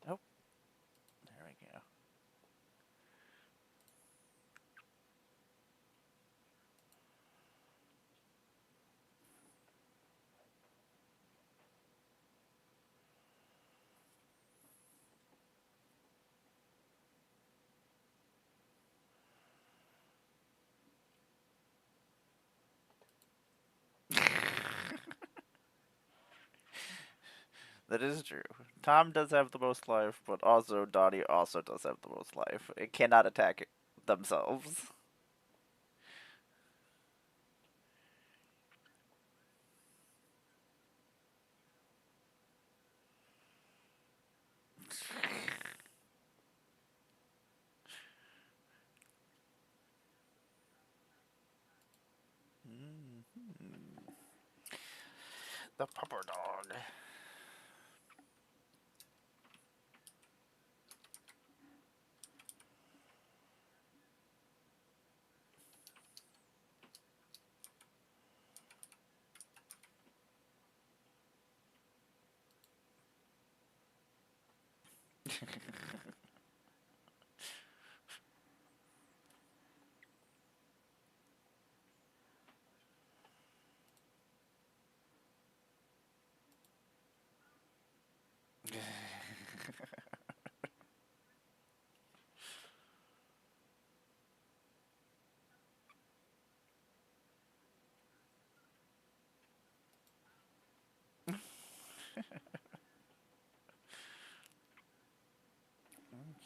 Oh, there we go. That is true. Tom does have the most life, but also Donnie also does have the most life. It cannot attack themselves. The pupper dog.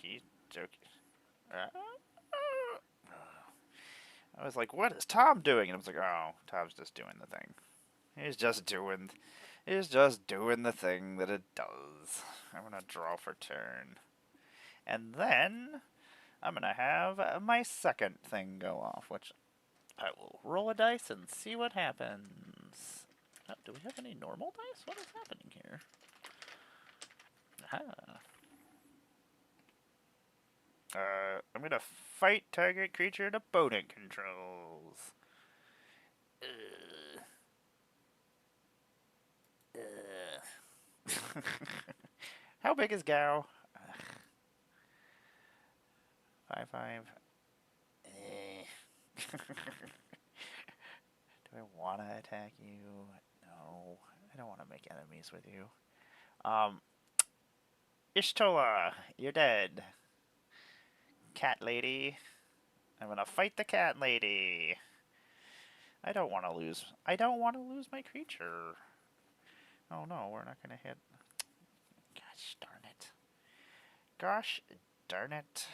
He's joking. I was like, what is Tom doing? And I was like, oh, Tom's just doing the thing. He's just doing the thing that it does. I'm gonna draw for turn. And then I'm gonna have my second thing go off, which I will roll a dice and see what happens. Oh, do we have any normal dice? What is happening here? Huh. I'm gonna fight target creature and opponent controls. Ugh. Ugh. How big is Gao? 5/5. Eh. Do I want to attack you? No. I don't want to make enemies with you. Ishtola, you're dead. Cat lady. I'm gonna fight the cat lady. I don't want to lose. I don't want to lose my creature. Oh no, we're not gonna hit. Gosh darn it. Gosh darn it.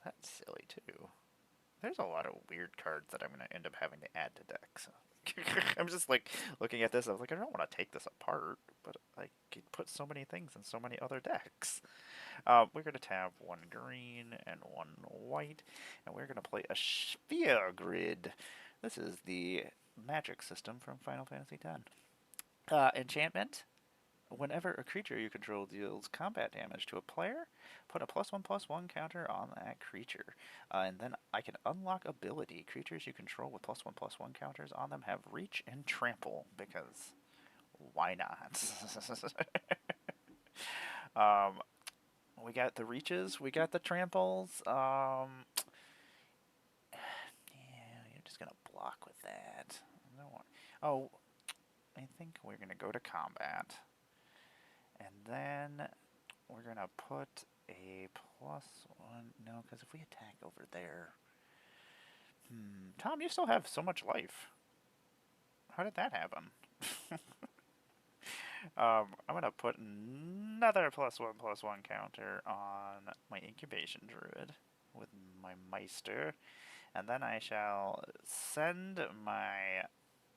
That's silly too. There's a lot of weird cards that I'm gonna end up having to add to decks. I'm just like looking at this. I was like, I don't want to take this apart, but I could put so many things in so many other decks. We're gonna tap one green and one white, and we're gonna play a sphere grid. This is the magic system from Final Fantasy X. Enchantment. Whenever a creature you control deals combat damage to a player, put a +1/+1 counter on that creature. And then I can unlock ability. Creatures you control with +1/+1 counters on them have reach and trample, because why not? We got the reaches, we got the tramples. Yeah, you're just gonna block with that. Oh, I think we're gonna go to combat. And then we're gonna put a +1. No, because if we attack over there. Tom, you still have so much life. How did that happen? I'm gonna put another +1/+1 counter on my incubation druid with my Meister. And then I shall send my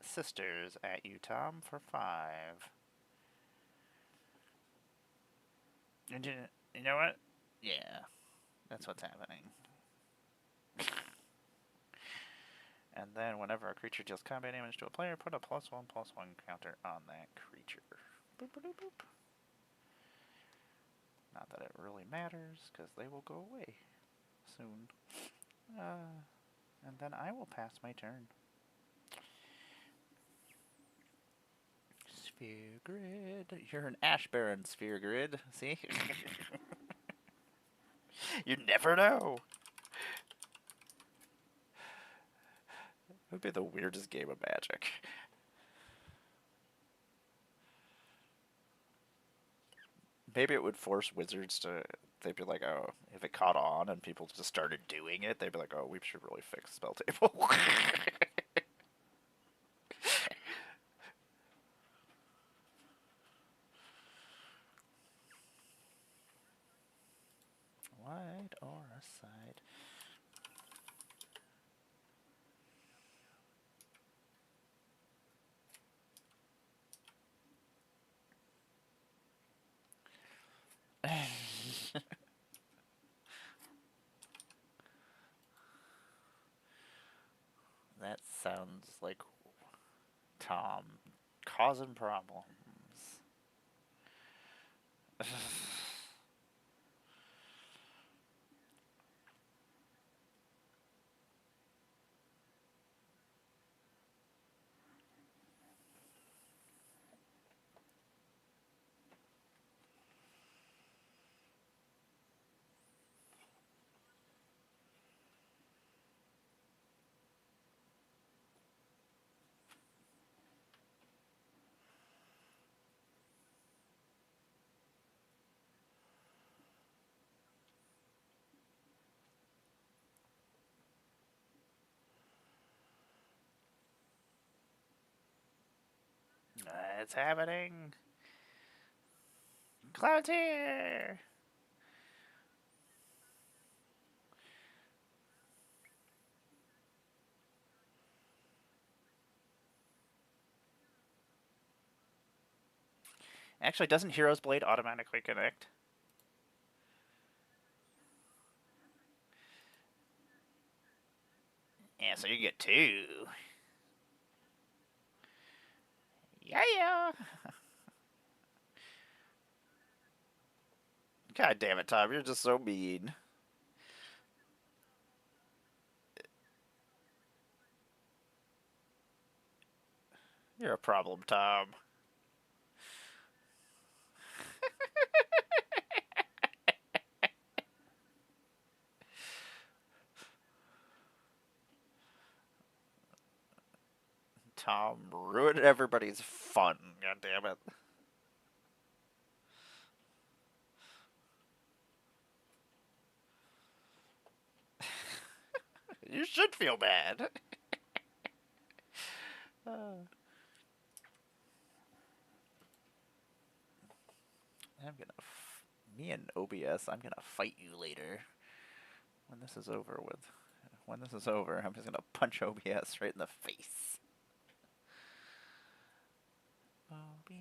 sisters at you, Tom, for 5. And you know what? Yeah, that's what's happening. And then whenever a creature deals combat damage to a player, put a +1/+1 counter on that creature. Boop, boop, boop. Not that it really matters, because they will go away soon. And then I will pass my turn. Sphere Grid. You're an Ash Baron Sphere Grid. See? You never know. It would be the weirdest game of Magic. Maybe it would force wizards to. They'd be like, oh, if it caught on and people just started doing it, they'd be like, oh, we should really fix spell table. Wide or aside. That sounds like Tom causing problems. It's happening. Cloud's here. Actually, doesn't Hero's Blade automatically connect? Yeah, so you get 2. Yeah. God damn it, Tom, you're just so mean. You're a problem, Tom. Tom ruined everybody's fun, god damn it. You should feel bad. I'm gonna. Me and OBS, I'm gonna fight you later. When this is over with. When this is over, I'm just gonna punch OBS right in the face. OBS.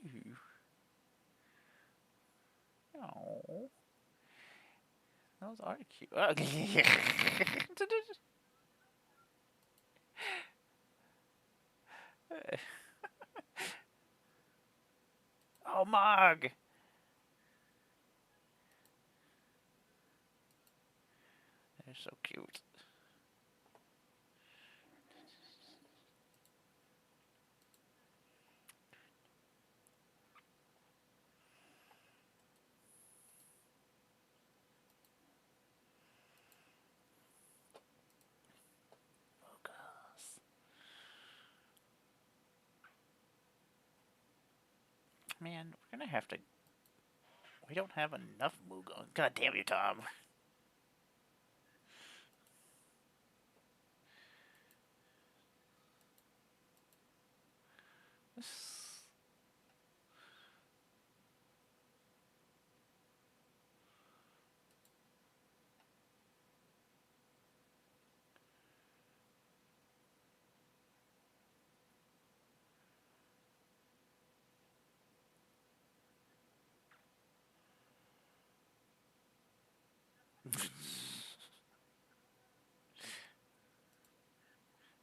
Ew. Oh. Those are cute. Oh, Mog! They're so cute. Focus. Man, we're gonna have to. We don't have enough Mugo. God damn you, Tom.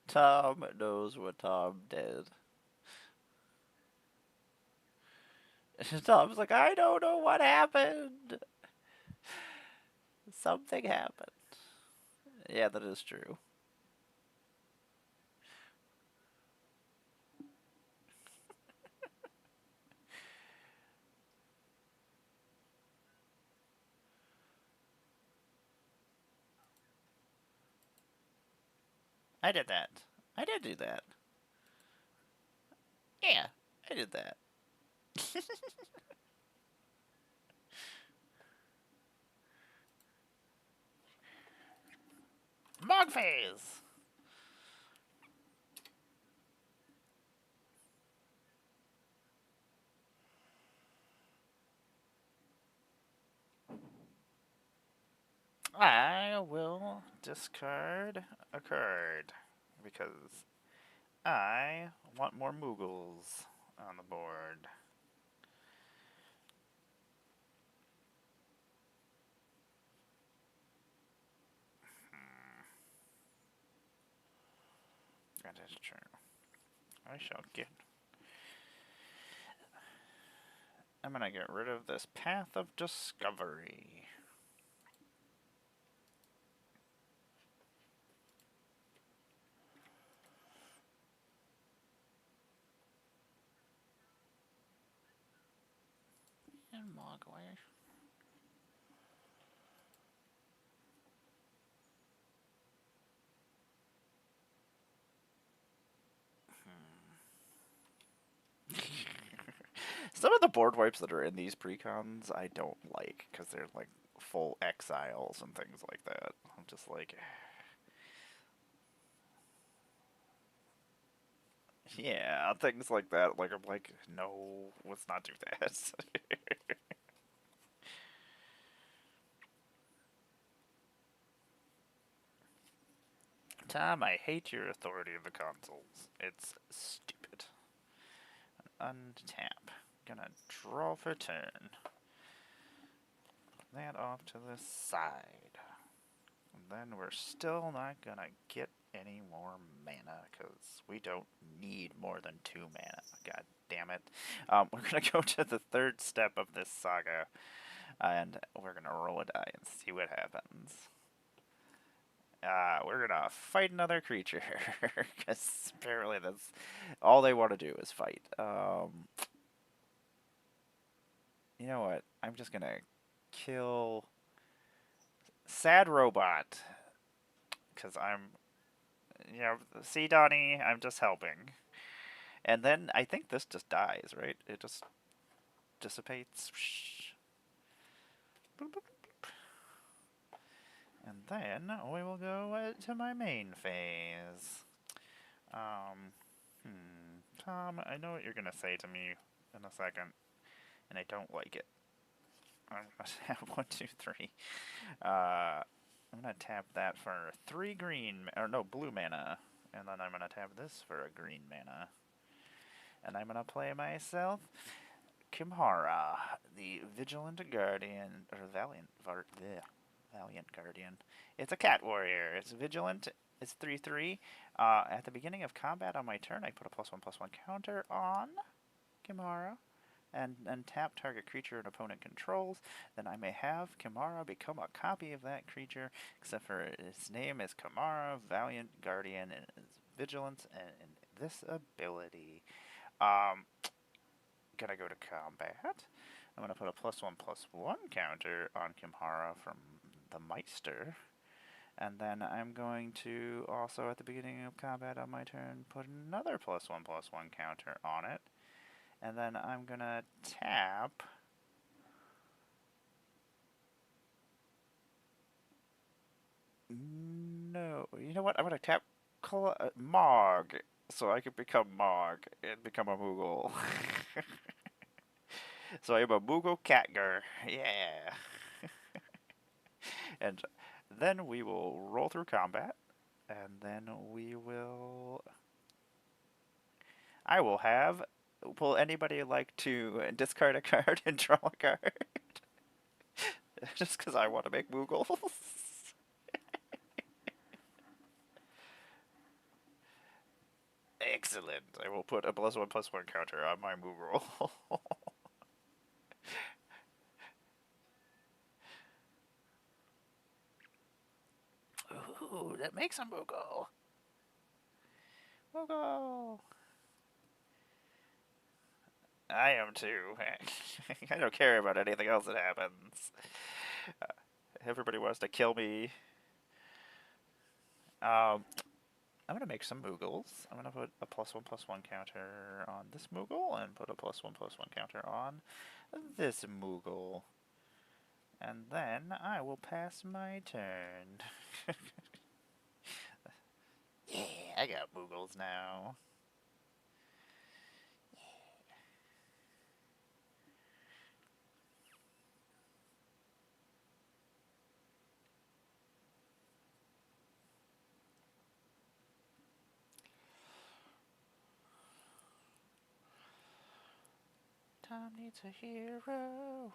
Tom knows what Tom did. Tom's like, I don't know what happened. Something happened. Yeah, that is true. I did that. I did do that. Yeah, I did that. Mog phase! I will discard a card because I want more Moogles on the board. That is true. I shall get. I'm gonna get rid of this Path of Discovery. And Mogwai. Some of the board wipes that are in these precons I don't like because they're like full exiles and things like that. I'm just like, Yeah, things like that. Like I'm like, no, let's not do that. Tom, I hate your authority in the consoles. It's stupid. Untap. Gonna draw for turn. Put that off to the side. And then we're still not gonna get any more mana because we don't need more than 2 mana. God damn it. We're gonna go to the third step of this saga, and we're gonna roll a die and see what happens. We're gonna fight another creature because apparently that's all they want to do is fight. You know what? I'm just gonna kill Sad Robot because see, Donnie, I'm just helping. And then I think this just dies, right? It just dissipates. And then we will go to my main phase. Um, Tom, I know what you're gonna say to me in a second, and I don't like it. I'm gonna have 1, 2, 3. I'm gonna tap that for 3 green, or no, blue mana, and then I'm gonna tap this for a green mana, and I'm gonna play myself Kimhara, the Vigilant Guardian, or Valiant Guardian. It's a cat warrior. It's vigilant. It's 3/3. At the beginning of combat on my turn, I put a +1/+1 counter on Kimhara, and tap target creature an opponent controls. Then I may have Kimhara become a copy of that creature, except for its name is Kimhara, Valiant Guardian, and its vigilance and this ability. Gonna go to combat. I'm gonna put a +1/+1 counter on Kimhara from the Meister. And then I'm going to also at the beginning of combat on my turn put another +1/+1 counter on it. And then I'm gonna tap no, you know what? I'm gonna tap Mog so I can become Mog and become a Moogle. So I'm a Moogle Catger. Yeah. And then we will roll through combat, and then I will have. Will anybody like to discard a card and draw a card? Just because I want to make Moogles. Excellent. I will put a +1/+1 counter on my Moogle. Ooh, that makes a Moogle. Moogle. I am too. I don't care about anything else that happens. Everybody wants to kill me. I'm gonna make some Moogles. I'm gonna put a +1/+1 counter on this Moogle and put a +1/+1 counter on this Moogle. And then I will pass my turn. Yeah, I got Moogles now. Tom needs a hero.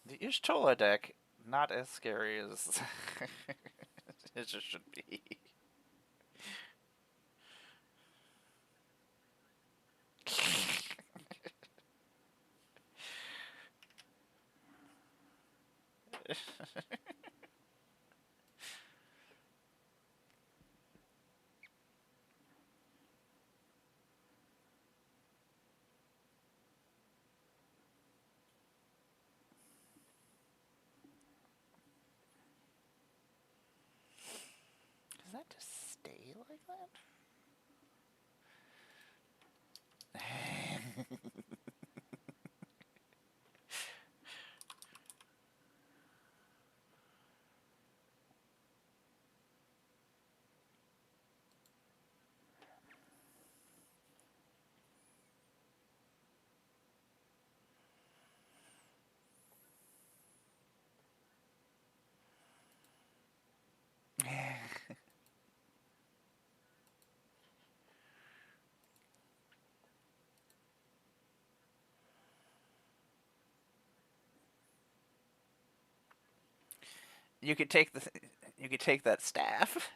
The Ishtola deck, not as scary as it just should be. You could take the. You could take that staff.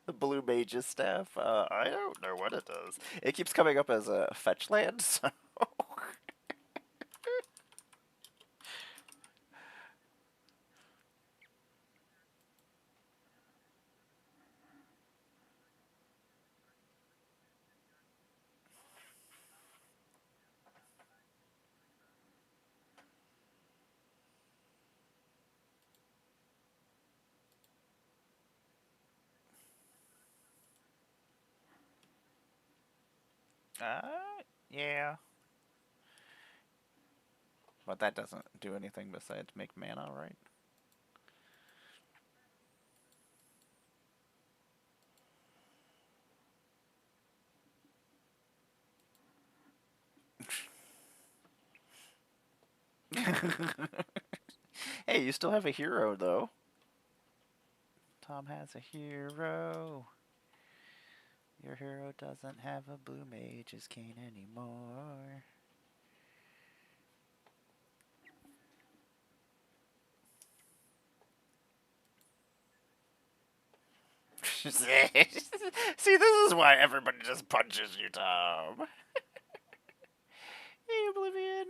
The blue mage's staff. I don't know what it does. It keeps coming up as a fetch land. So. Yeah. But that doesn't do anything besides make mana, right? Hey, you still have a hero, though. Tom has a hero. Your hero doesn't have a blue mage's cane anymore. See, this is why everybody just punches you, Tom. Hey, Oblivion.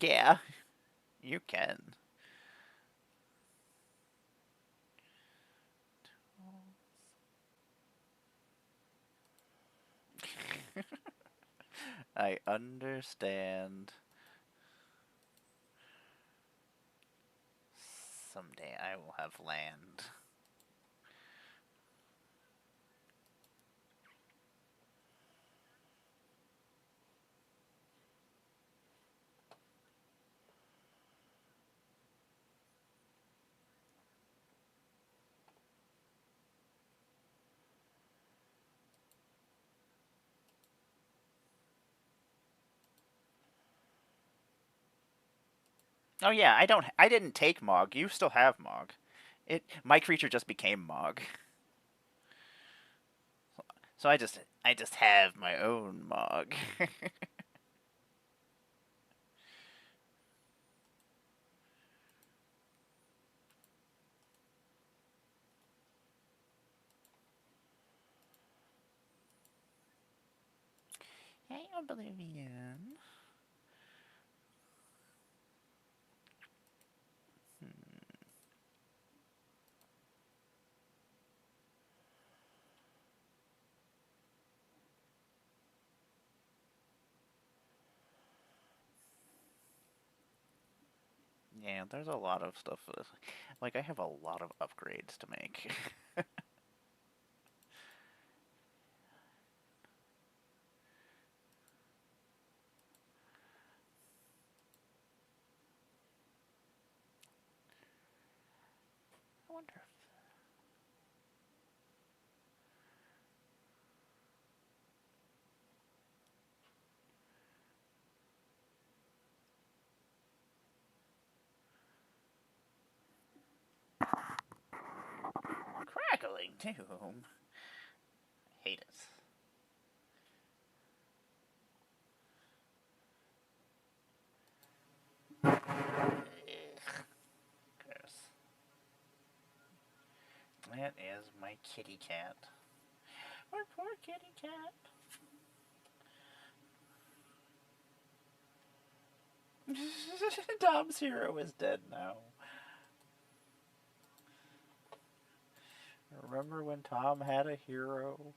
Yeah, you can. I understand. Someday I will have land. Oh yeah, I didn't take Mog. You still have Mog. My creature just became Mog. So I just have my own Mog. Hey, Oblivion. Yeah, there's a lot of stuff. Like, I have a lot of upgrades to make. I wonder if... Crackling Tomb. I hate it. Ugh, gross. That is my kitty cat. Our poor kitty cat. Tom's hero is dead now. Remember when Tom had a hero?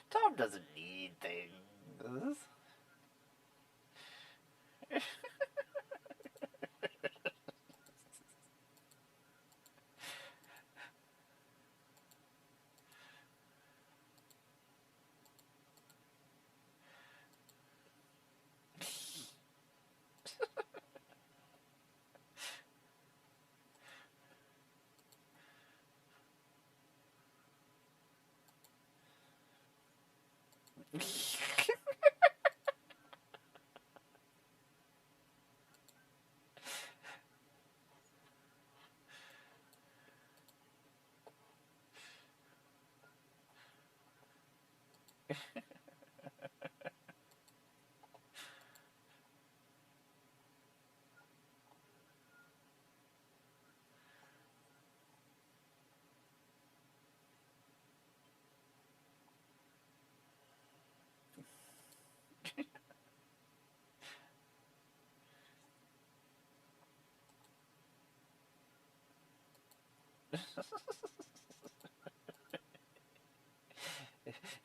Tom doesn't need things.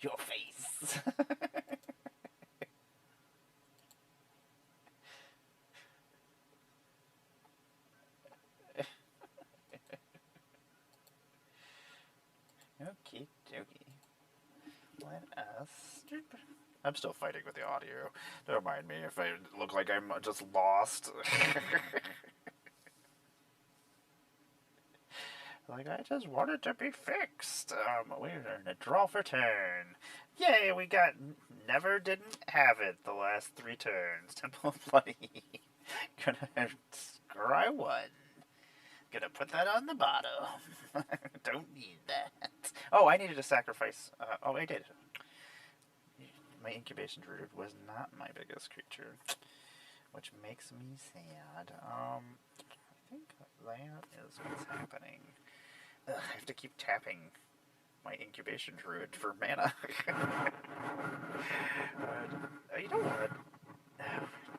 Your face. Okay, okay. Let us. I'm still fighting with the audio. Don't mind me if I look like I'm just lost. Like, I just wanted to be fixed. We're in a draw for turn. Yay, we got never didn't have it the last 3 turns. Temple of Bloody. Gonna scry 1. Gonna put that on the bottom. Don't need that. Oh, I needed to sacrifice. Oh, I did. My incubation druid was not my biggest creature, which makes me sad. I think that is what's happening. Ugh, I have to keep tapping my incubation druid for mana. You know what?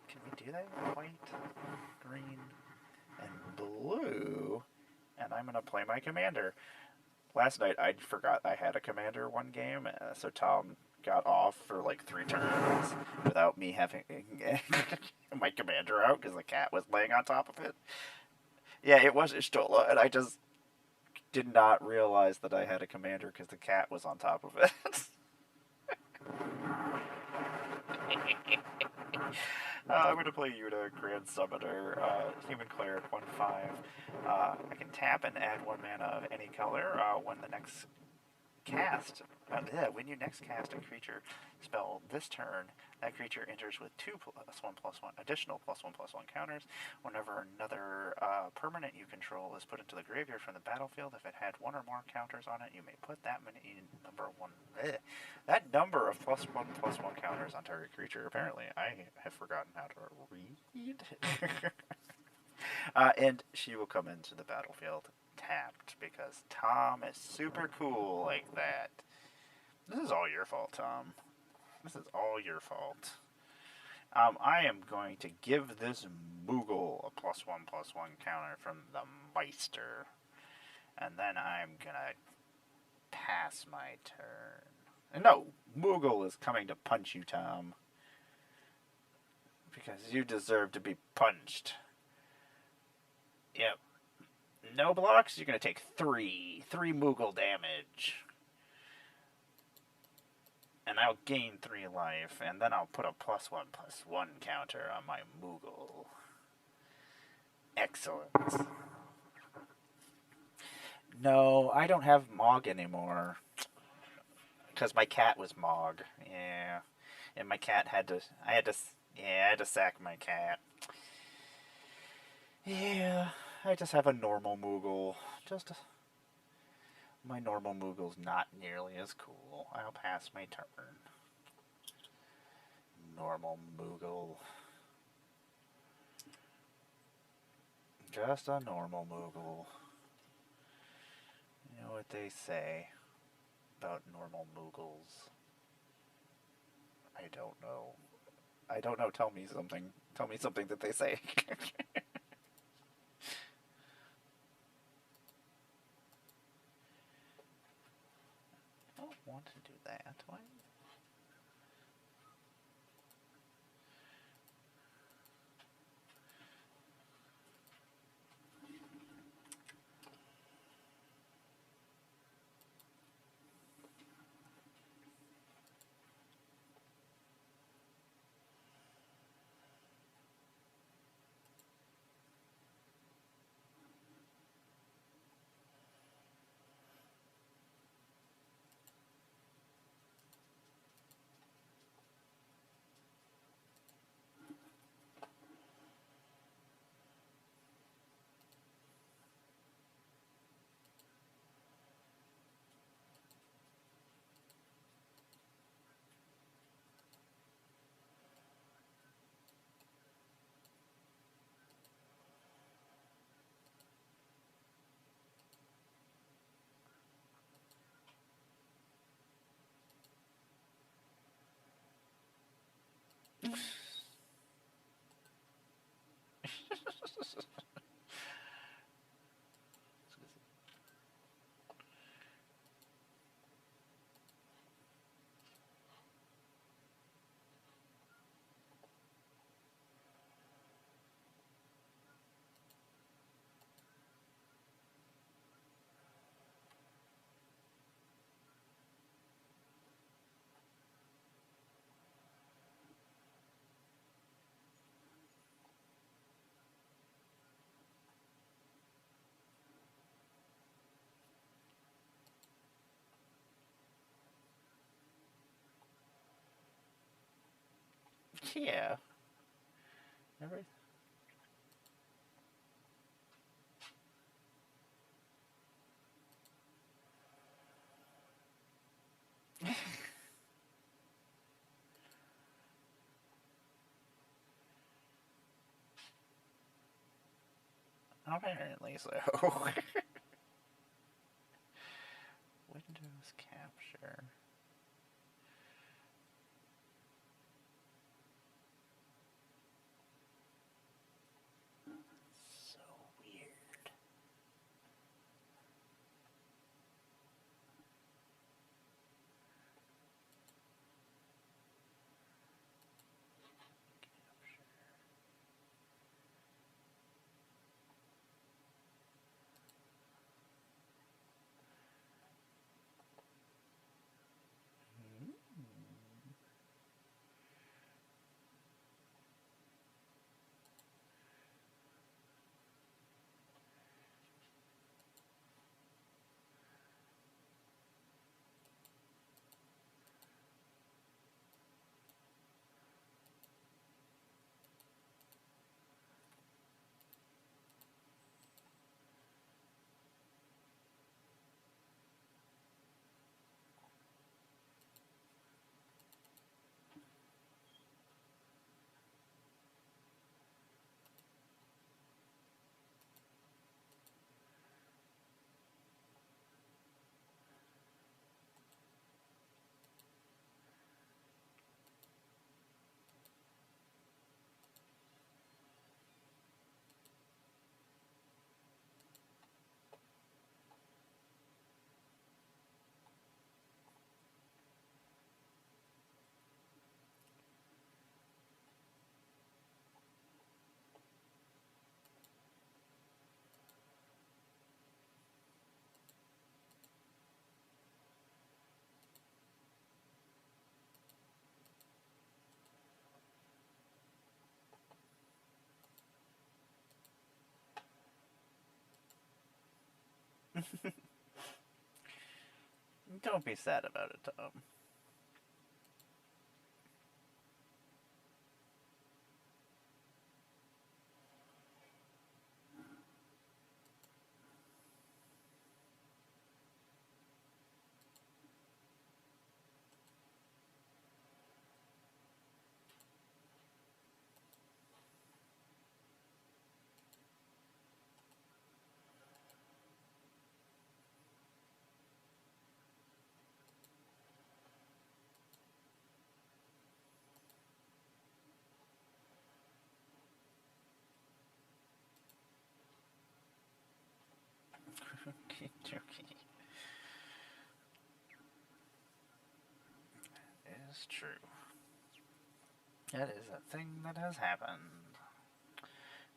Can we do that? White, green, and blue. And I'm gonna play my commander. Last night I forgot I had a commander one game, so Tom got off for like 3 turns without me having my commander out because the cat was laying on top of it. Yeah, it was Ishtola, and I just did not realize that I had a commander because the cat was on top of it. I'm going to play Yuta, Grand Summoner, Human Cleric, 1/5. I can tap and add 1 mana of any color when the next cast. When you next cast a creature spell this turn, that creature enters with 2+1/+1 additional +1/+1 counters. Whenever another permanent you control is put into the graveyard from the battlefield, if it had 1 or more counters on it, you may put that number of +1/+1 counters on target creature. Apparently, I have forgotten how to read. And she will come into the battlefield tapped because Tom is super cool like that. This is all your fault, Tom. This is all your fault. I am going to give this Moogle a +1/+1 counter from the Meister. And then I'm gonna pass my turn. No, Moogle is coming to punch you, Tom. Because you deserve to be punched. Yep. No blocks, you're going to take 3 Moogle damage. And I'll gain 3 life, and then I'll put a +1/+1 counter on my Moogle. Excellent. No, I don't have Mog anymore. Because my cat was Mog. Yeah. And my cat had to... I had to sack my cat. Yeah, I just have a normal Moogle. My normal Moogle's not nearly as cool. I'll pass my turn. Normal Moogle. Just a normal Moogle. You know what they say about normal Moogles? I don't know. I don't know. Tell me something. Tell me something that they say. I don't want to do that. Why? Yeah. Every... Apparently so. Windows capture. So weird. Don't be sad about it, Tom. Okie dokie. It is true. That is a thing that has happened.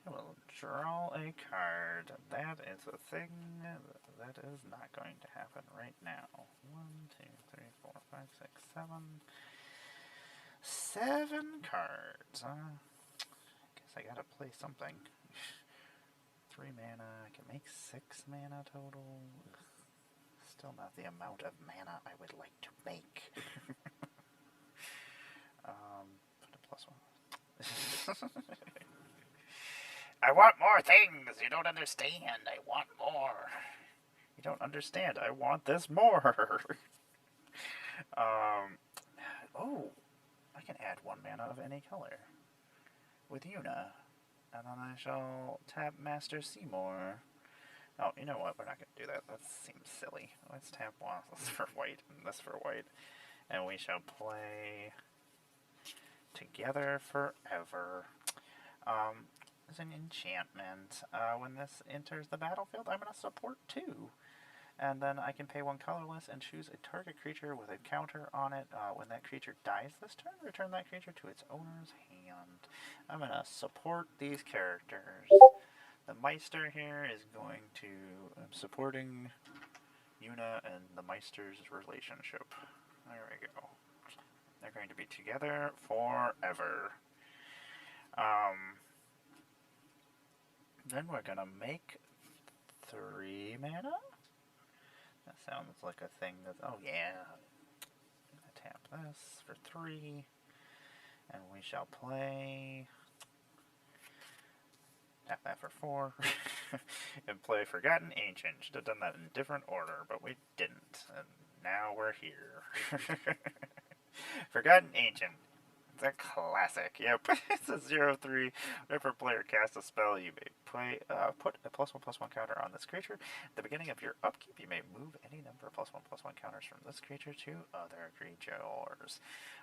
I will draw a card. That is a thing that is not going to happen right now. 1, 2, 3, 4, 5, 6, 7. 7 cards. Guess I gotta play something. 3 mana. I can make 6 mana total. Still not the amount of mana I would like to make. Put a +1. I want more things! You don't understand. I want more. You don't understand. I want this more. Oh, I can add 1 mana of any color with Yuna. And then I shall tap Master Seymour. Oh, you know what? We're not going to do that. That seems silly. Let's tap one. This for white and this for white. And we shall play together forever. As an enchantment, when this enters the battlefield, I'm going to support 2. And then I can pay 1 colorless and choose a target creature with a counter on it. When that creature dies this turn, return that creature to its owner's hand. I'm going to support these characters. The Meister here is going to... I'm supporting Yuna and the Meister's relationship. There we go. They're going to be together forever. Then we're going to make 3 mana? That sounds like a thing that... Oh, yeah. I'm going to tap this for 3. And we shall play... Tap that for 4. And play Forgotten Ancient. Should have done that in different order, but we didn't. And now we're here. Forgotten Ancient. It's a classic. Yep. It's a 0/3. Whenever a player casts a spell, you may put a +1/+1 counter on this creature. At the beginning of your upkeep, you may move any number of +1/+1 counters from this creature to other creatures.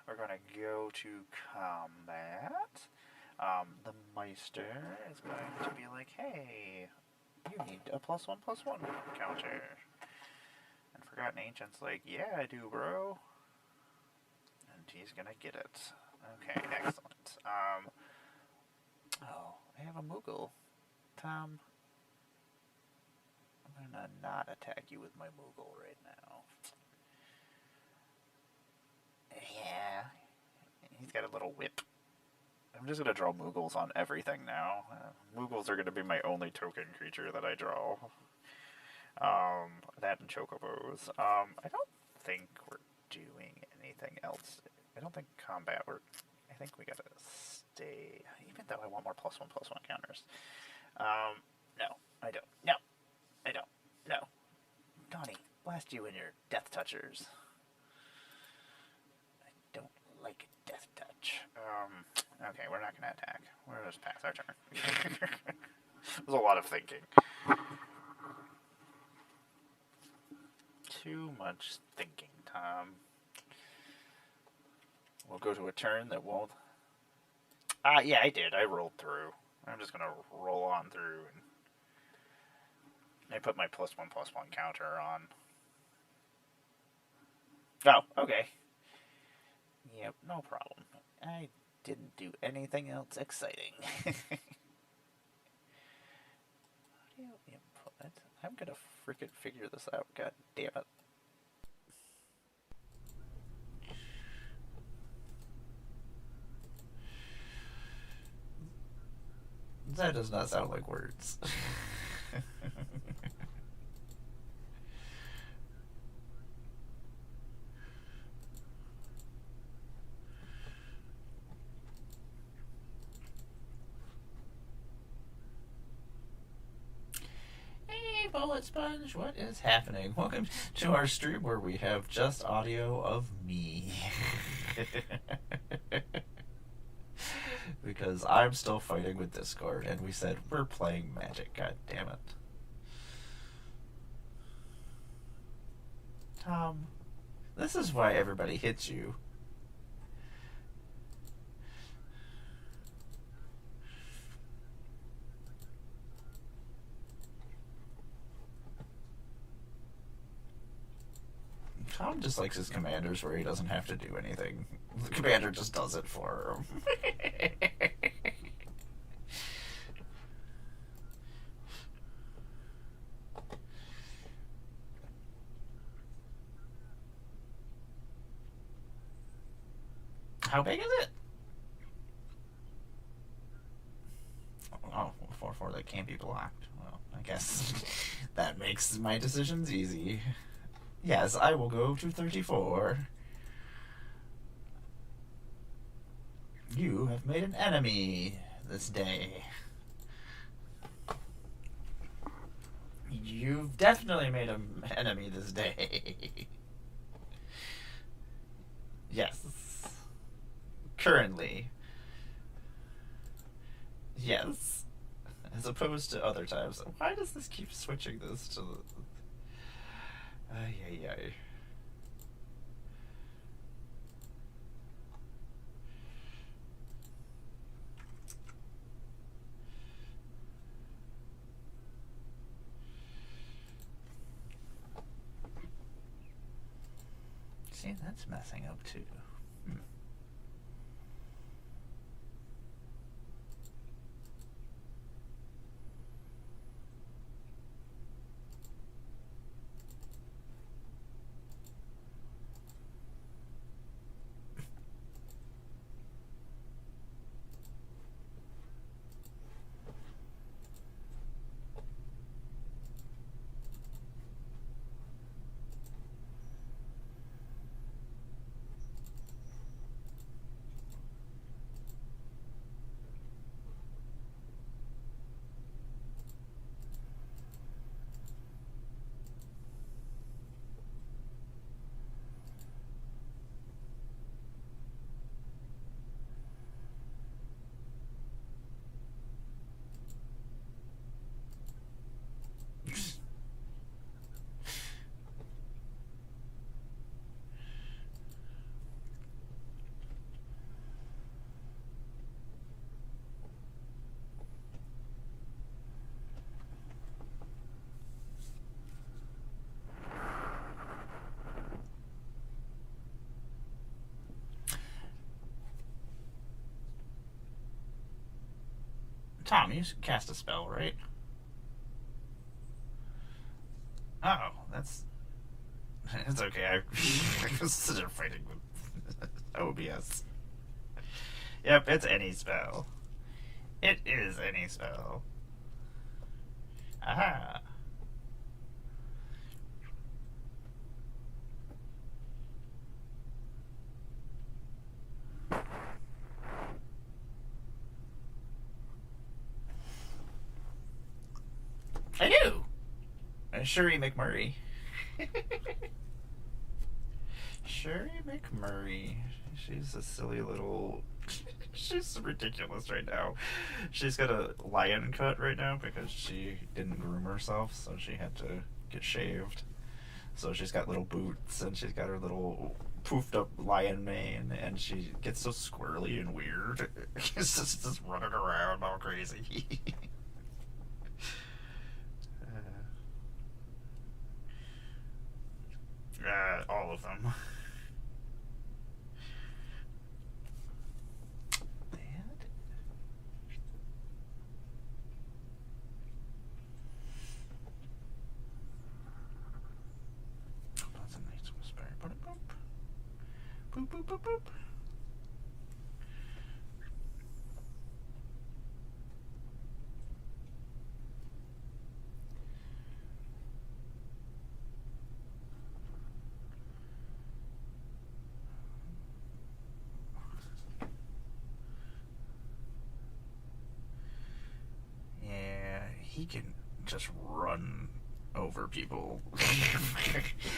We're going to go to combat. The Meister is going to be like, hey, you need a +1/+1 counter. And Forgotten Ancient's like, yeah, I do, bro. And he's gonna get it. Okay, excellent. Oh, I have a Moogle. Tom, I'm gonna not attack you with my Moogle right now. Yeah, he's got a little whip. I'm just gonna draw Moogles on everything now. Moogles are gonna be my only token creature that I draw. That and Chocobos. I don't think we're doing anything else. I don't think combat, I think we gotta stay, even though I want more +1/+1 counters. No, I don't. No, I don't. No. Donnie, blast you and your Death Touchers. I don't like Death Touch. Okay, we're not gonna attack. We're just pass our turn. There's a lot of thinking. Too much thinking, Tom. We'll go to a turn that won't... yeah, I did. I rolled through. I'm just going to roll on through. And I put my +1/+1 counter on. Oh, okay. Yep, no problem. I didn't do anything else exciting. How do you input? I'm going to freaking figure this out. God damn it. That does not sound like words. Hey, Bullet Sponge, what is happening? Welcome to our stream where we have just audio of me. Because I'm still fighting with Discord, and we said we're playing Magic, god damn it. Tom, this is why everybody hits you. Tom just likes his commanders where he doesn't have to do anything. The commander just does it for him. How big is it? Oh, 4/4 that can't be blocked. Well, I guess that makes my decisions easy. Yes, I will go to 34. You have made an enemy this day. You've definitely made an enemy this day. Yes. Currently. Yes. As opposed to other times. Why does this keep switching this to the... Ay, ay, ay. See, that's messing up too. Tom, you cast a spell, right? Oh, that's... It's okay. I consider fighting with OBS. Yep, it's any spell. It is any spell. Aha. I do. Sherry McMurray. Sherry McMurray. She's a silly little... She's ridiculous right now. She's got a lion cut right now because she didn't groom herself, so she had to get shaved. So she's got little boots, and she's got her little poofed up lion mane, and she gets so squirrely and weird. She's just running around all crazy. All of them. That's a nice whisper. Boop, boop. Boop, boop, boop, boop. He can just run over people.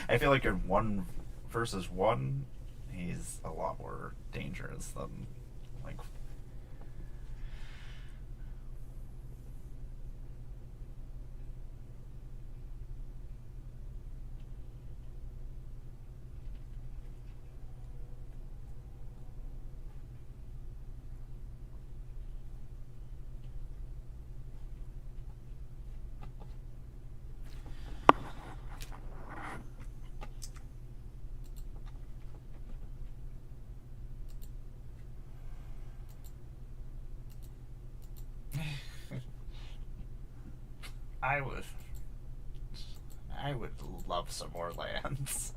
I feel like in 1 versus 1, he's a lot more dangerous than like. I would love some more lands.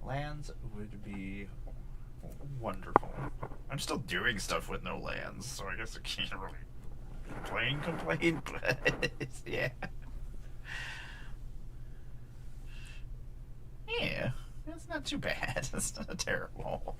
Lands would be wonderful. I'm still doing stuff with no lands, so I guess I can't really complain, but yeah. Yeah, it's not too bad. It's not terrible.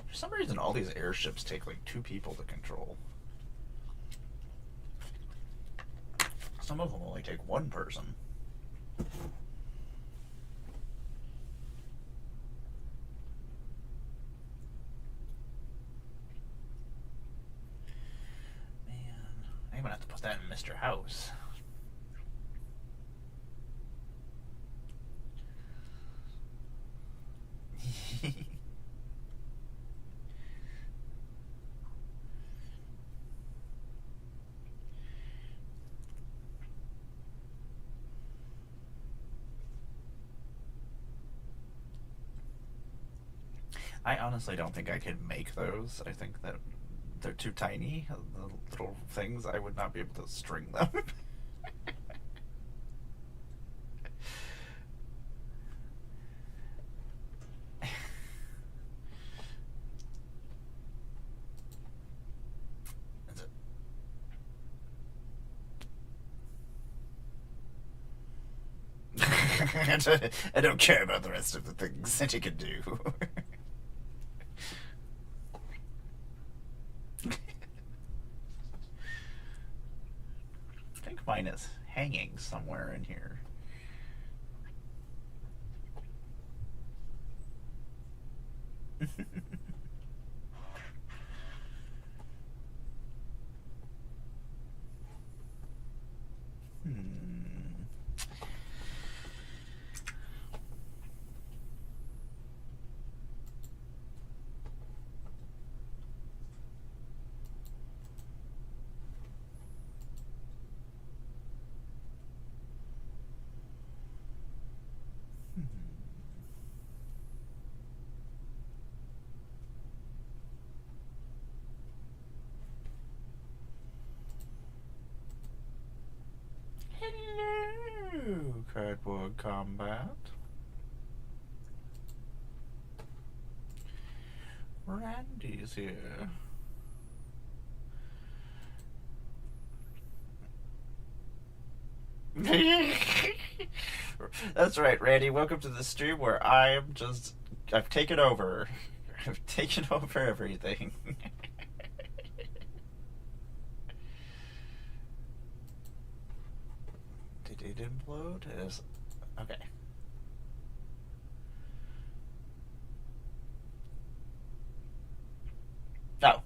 For some reason, all these airships take like 2 people to control. Some of them only take 1 person. I'm gonna have to put that in Mr. House. I honestly don't think I could make those. I think that they're too tiny. The little things, I would not be able to string them. I don't care about the rest of the things that you can do. I think mine is hanging somewhere in here. Hello, Cardboard Combat. Randy's here. That's right, Randy. Welcome to the stream where I've taken over. I've taken over everything. Did it implode? Okay. Oh.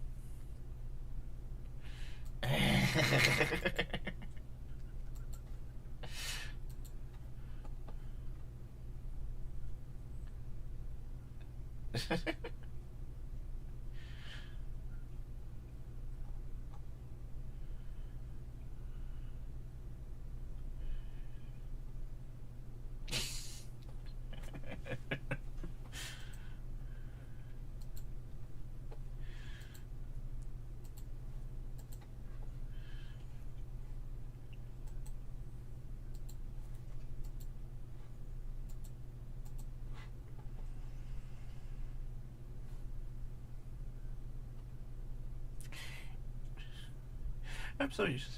I'm so used.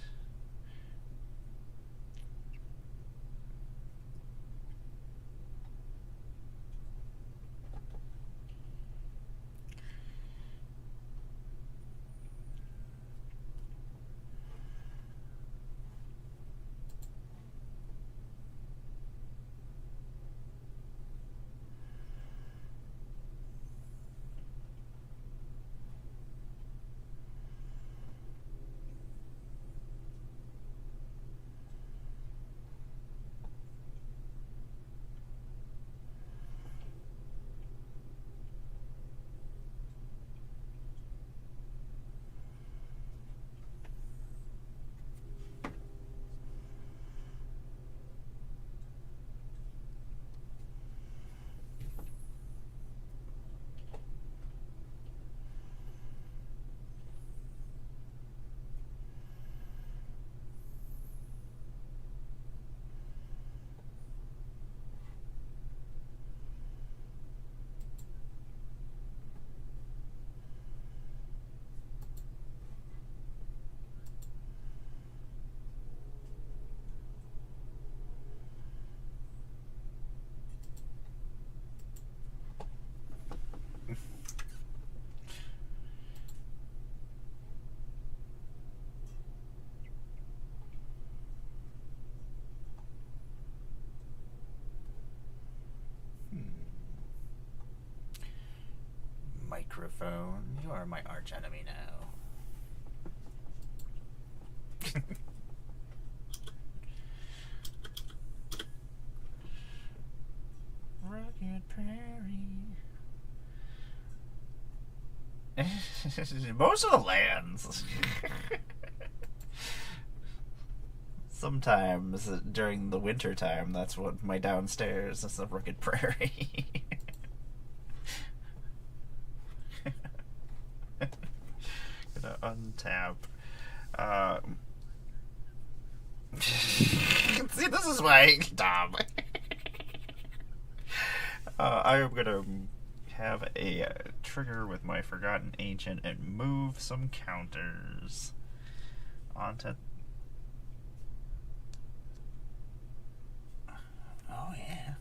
Microphone, you are my arch enemy now. Rugged Prairie. Most of the lands. Sometimes during the winter time, that's what my downstairs is, the Rugged Prairie. Gonna untap. See, this is why, Tom. I am gonna have a trigger with my Forgotten Ancient and move some counters onto. Oh yeah.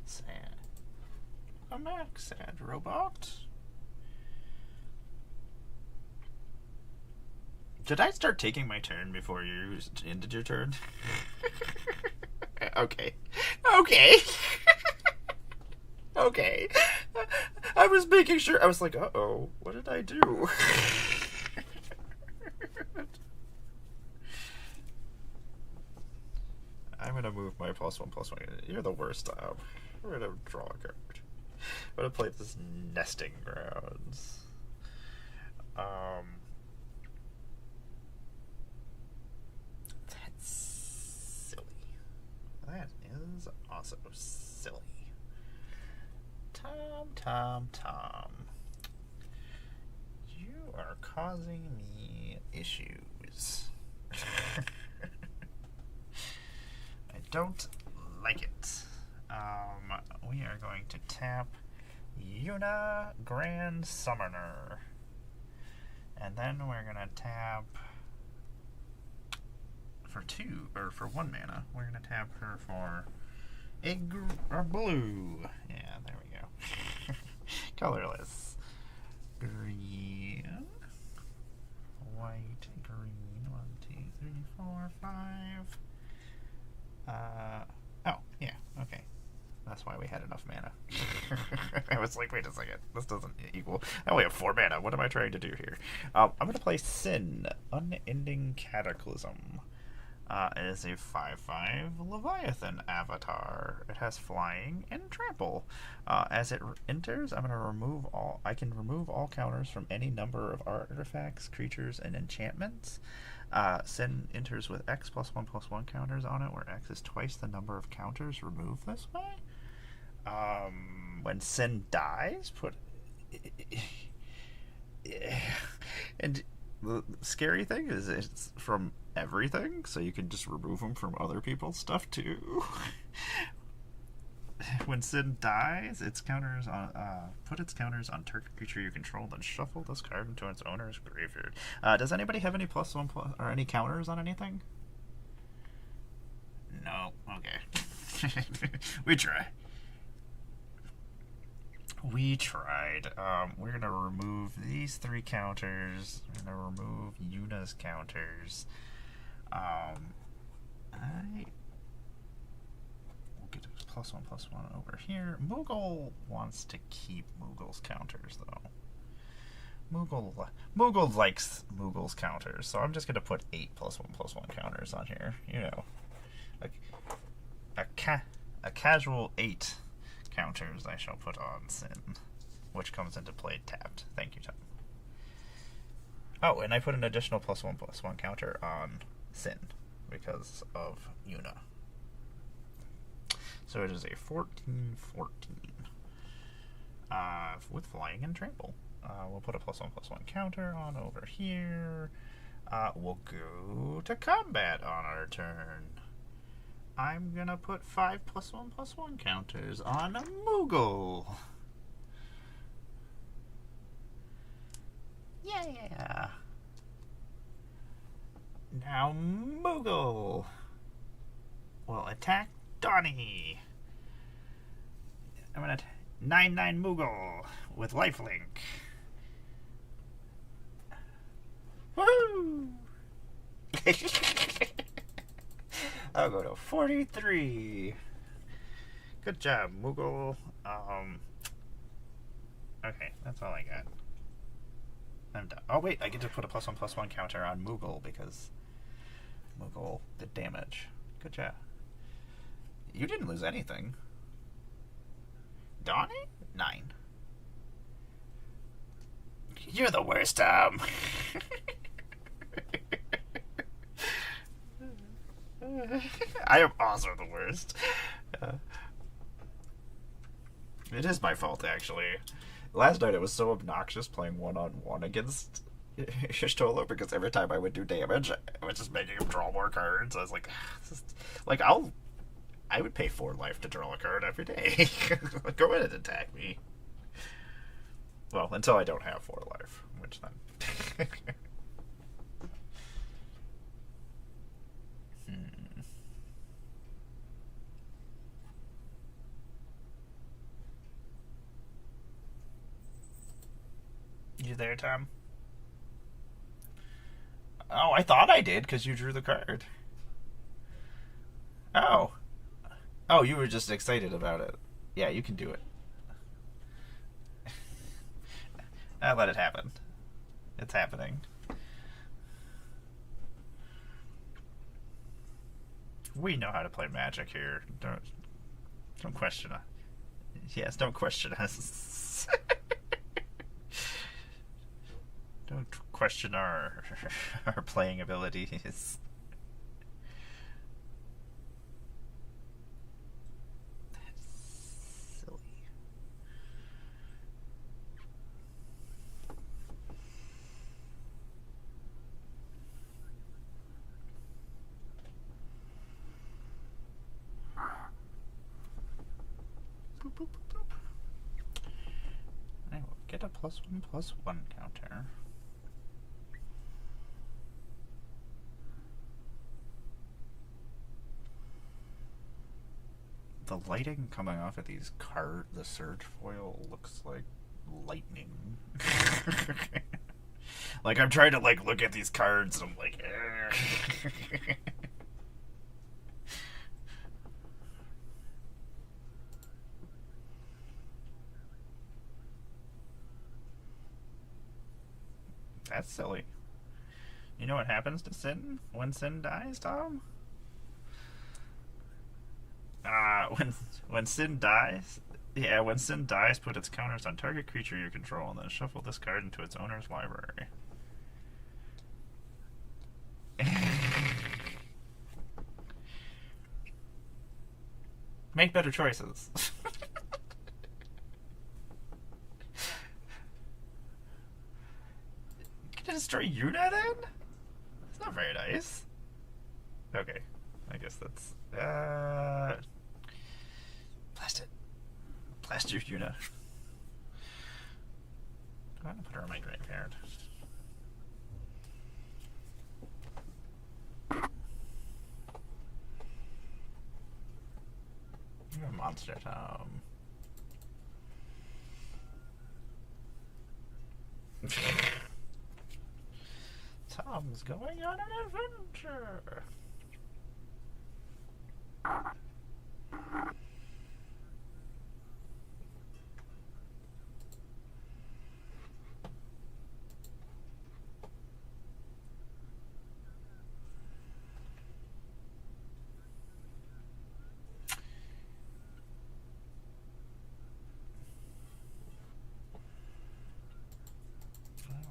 Sad. I'm back, sad robot. Did I start taking my turn before you ended your turn? Okay. Okay. Okay. I was making sure. I was like, uh-oh, what did I do? I'm gonna move my +1/+1. You're the worst, Tom. We're gonna draw a card. I'm gonna play this Nesting Grounds. That's silly. That is also silly. Tom. You are causing me issues. I don't like it. We are going to tap Yuna Grand Summoner. And then we're gonna tap for 1 mana. We're gonna tap her for a blue. Yeah, there we go. Colorless. Green. White, green. 1, 2, 3, 4, 5. Oh, yeah, okay. That's why we had enough mana. I was like, wait a second, this doesn't equal. I only have 4 mana. What am I trying to do here? I'm going to play Sin, Unending Cataclysm. It is a 5/5 Leviathan avatar. It has flying and trample. As it enters, I'm going to remove all. I can remove all counters from any number of artifacts, creatures, and enchantments. Sin enters with X +1/+1 counters on it, where X is twice the number of counters removed this way. When Sin dies, and the scary thing is it's from everything, so you can just remove them from other people's stuff too. When Sin dies, its counters on put its counters on target creature you control, then shuffle this card into its owner's graveyard. Does anybody have any +1 or any counters on anything? No. Okay. We tried. We're gonna remove these 3 counters. We're gonna remove Yuna's counters. We'll get +1/+1 over here. Moogle wants to keep Moogle's counters, though. Moogle likes Moogle's counters, so I'm just gonna put 8 +1/+1 counters on here. You know, a casual 8 counters I shall put on Sin, which comes into play tapped. Thank you, Tom. Oh, and I put an additional +1/+1 counter on Sin because of Yuna. So it is a 14/14 with flying and trample. We'll put a +1/+1 counter on over here. We'll go to combat on our turn. I'm gonna put 5 +1/+1 counters on a Moogle. Yeah. Now Moogle will attack Donnie. I'm gonna 9/9 Moogle with lifelink. Woo! I'll go to 43. Good job, Moogle. Okay, that's all I got. I'm done. Oh wait, I get to put a +1/+1 counter on Moogle because Moogle did damage. Good job. You didn't lose anything. Donnie? 9. You're the worst, Tom. I am also the worst. It is my fault, actually. Last night it was so obnoxious playing one-on-one against Shishtolo because every time I would do damage, I was just making him draw more cards. I was like, like I would pay 4 life to draw a card every day. Go ahead and attack me. Well, until I don't have 4 life, which then. You there, Tom? Oh, I thought I did because you drew the card. Oh. Oh, you were just excited about it. Yeah, you can do it. I'll let it happen. It's happening. We know how to play Magic here. Don't question us. Yes, don't question us. Don't question our playing abilities. That's silly. Boop, boop, boop, boop. I will get a +1/+1 counter. The lighting coming off of these the surge foil looks like lightning. Like I'm trying to look at these cards and I'm like, that's silly. You know what happens to Sin when Sin dies, Tom? When Sin dies, yeah, when Sin dies, put its counters on target creature you control, and then shuffle this card into its owner's library. Make better choices. Can I destroy Yuna then? It's not very nice. Okay, I guess that's blast it. Blast your Yuna. I'm gonna put her on my graveyard. You're a monster, Tom. Tom's going on an adventure.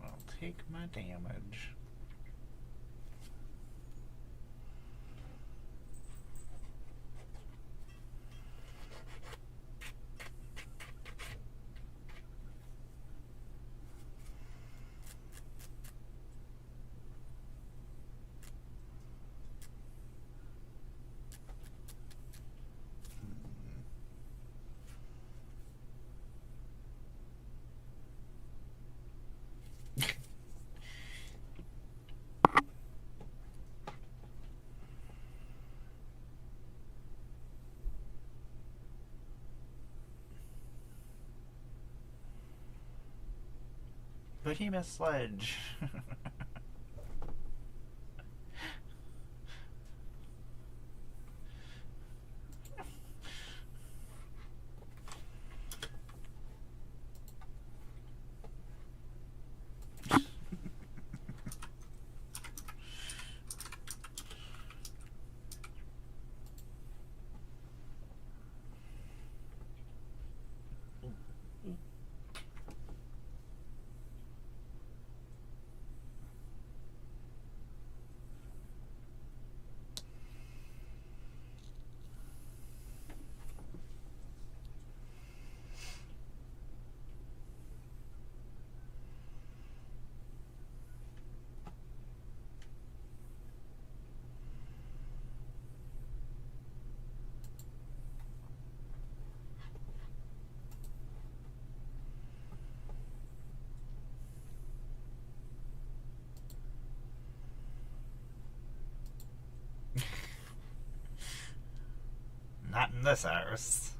I'll take my damage. Behemoth Sledge. this house.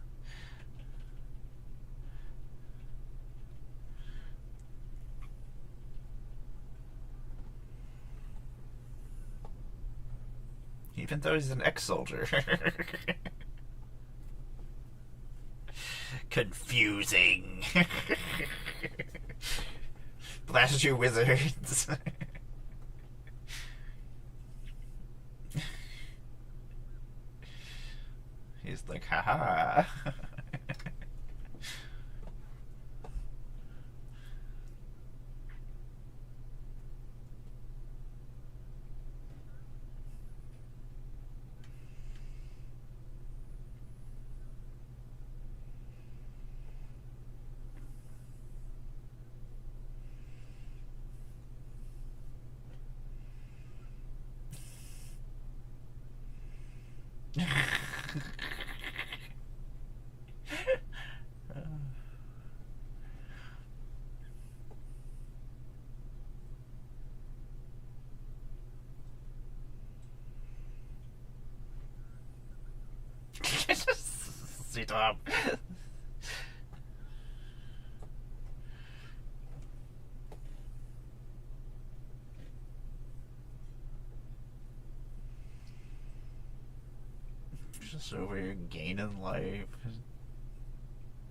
Even though he's an ex-soldier. Confusing. Blast you, wizards. He's like, haha. Sit up. Just over here gaining life.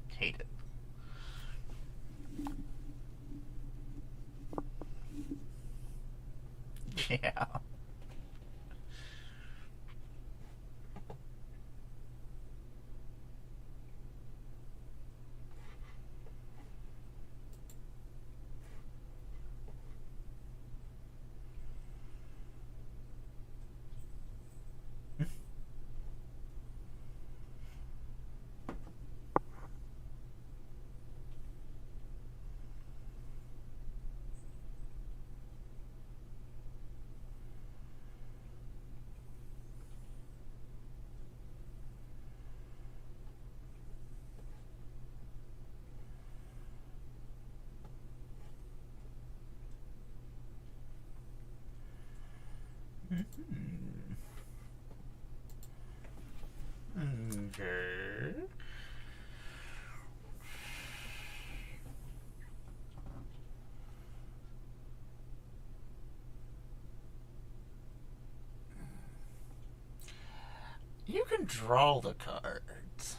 Hate it. Yeah. Okay. You can draw the cards.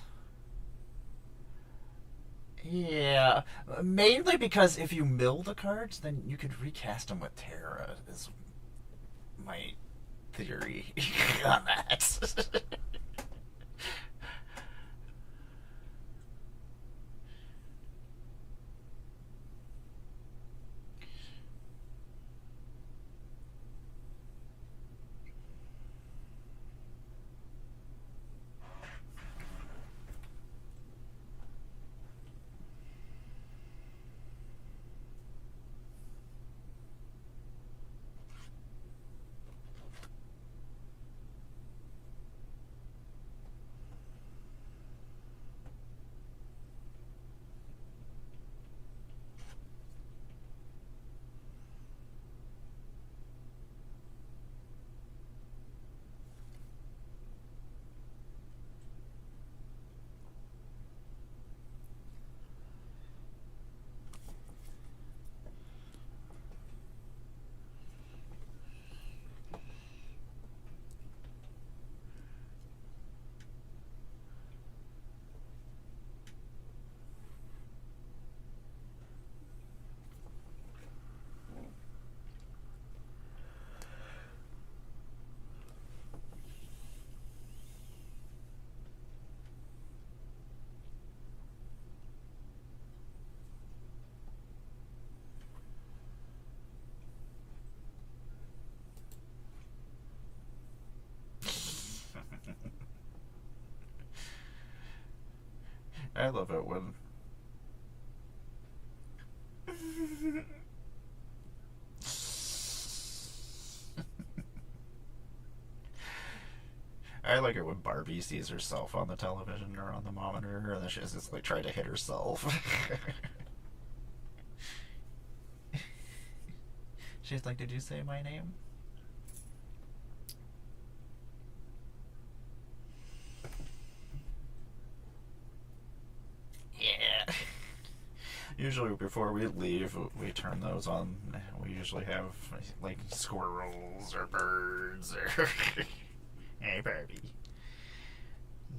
Yeah, mainly because if you mill the cards, then you could recast them with Terra, is my theory on that. I love it when I like it when Barbie sees herself on the television or on the monitor, and then she's just like trying to hit herself. She's like, "Did you say my name?" usually before we leave, we turn those on. We usually have like squirrels or birds or hey Barbie.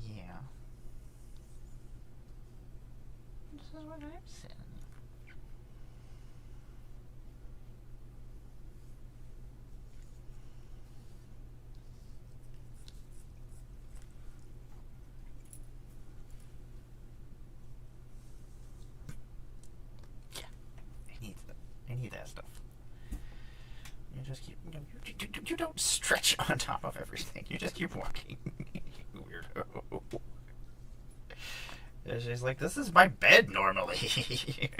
Yeah. This is what I'm saying. I need that stuff. You just keep. You don't stretch on top of everything. You just keep walking. You weirdo. And she's like, this is my bed normally.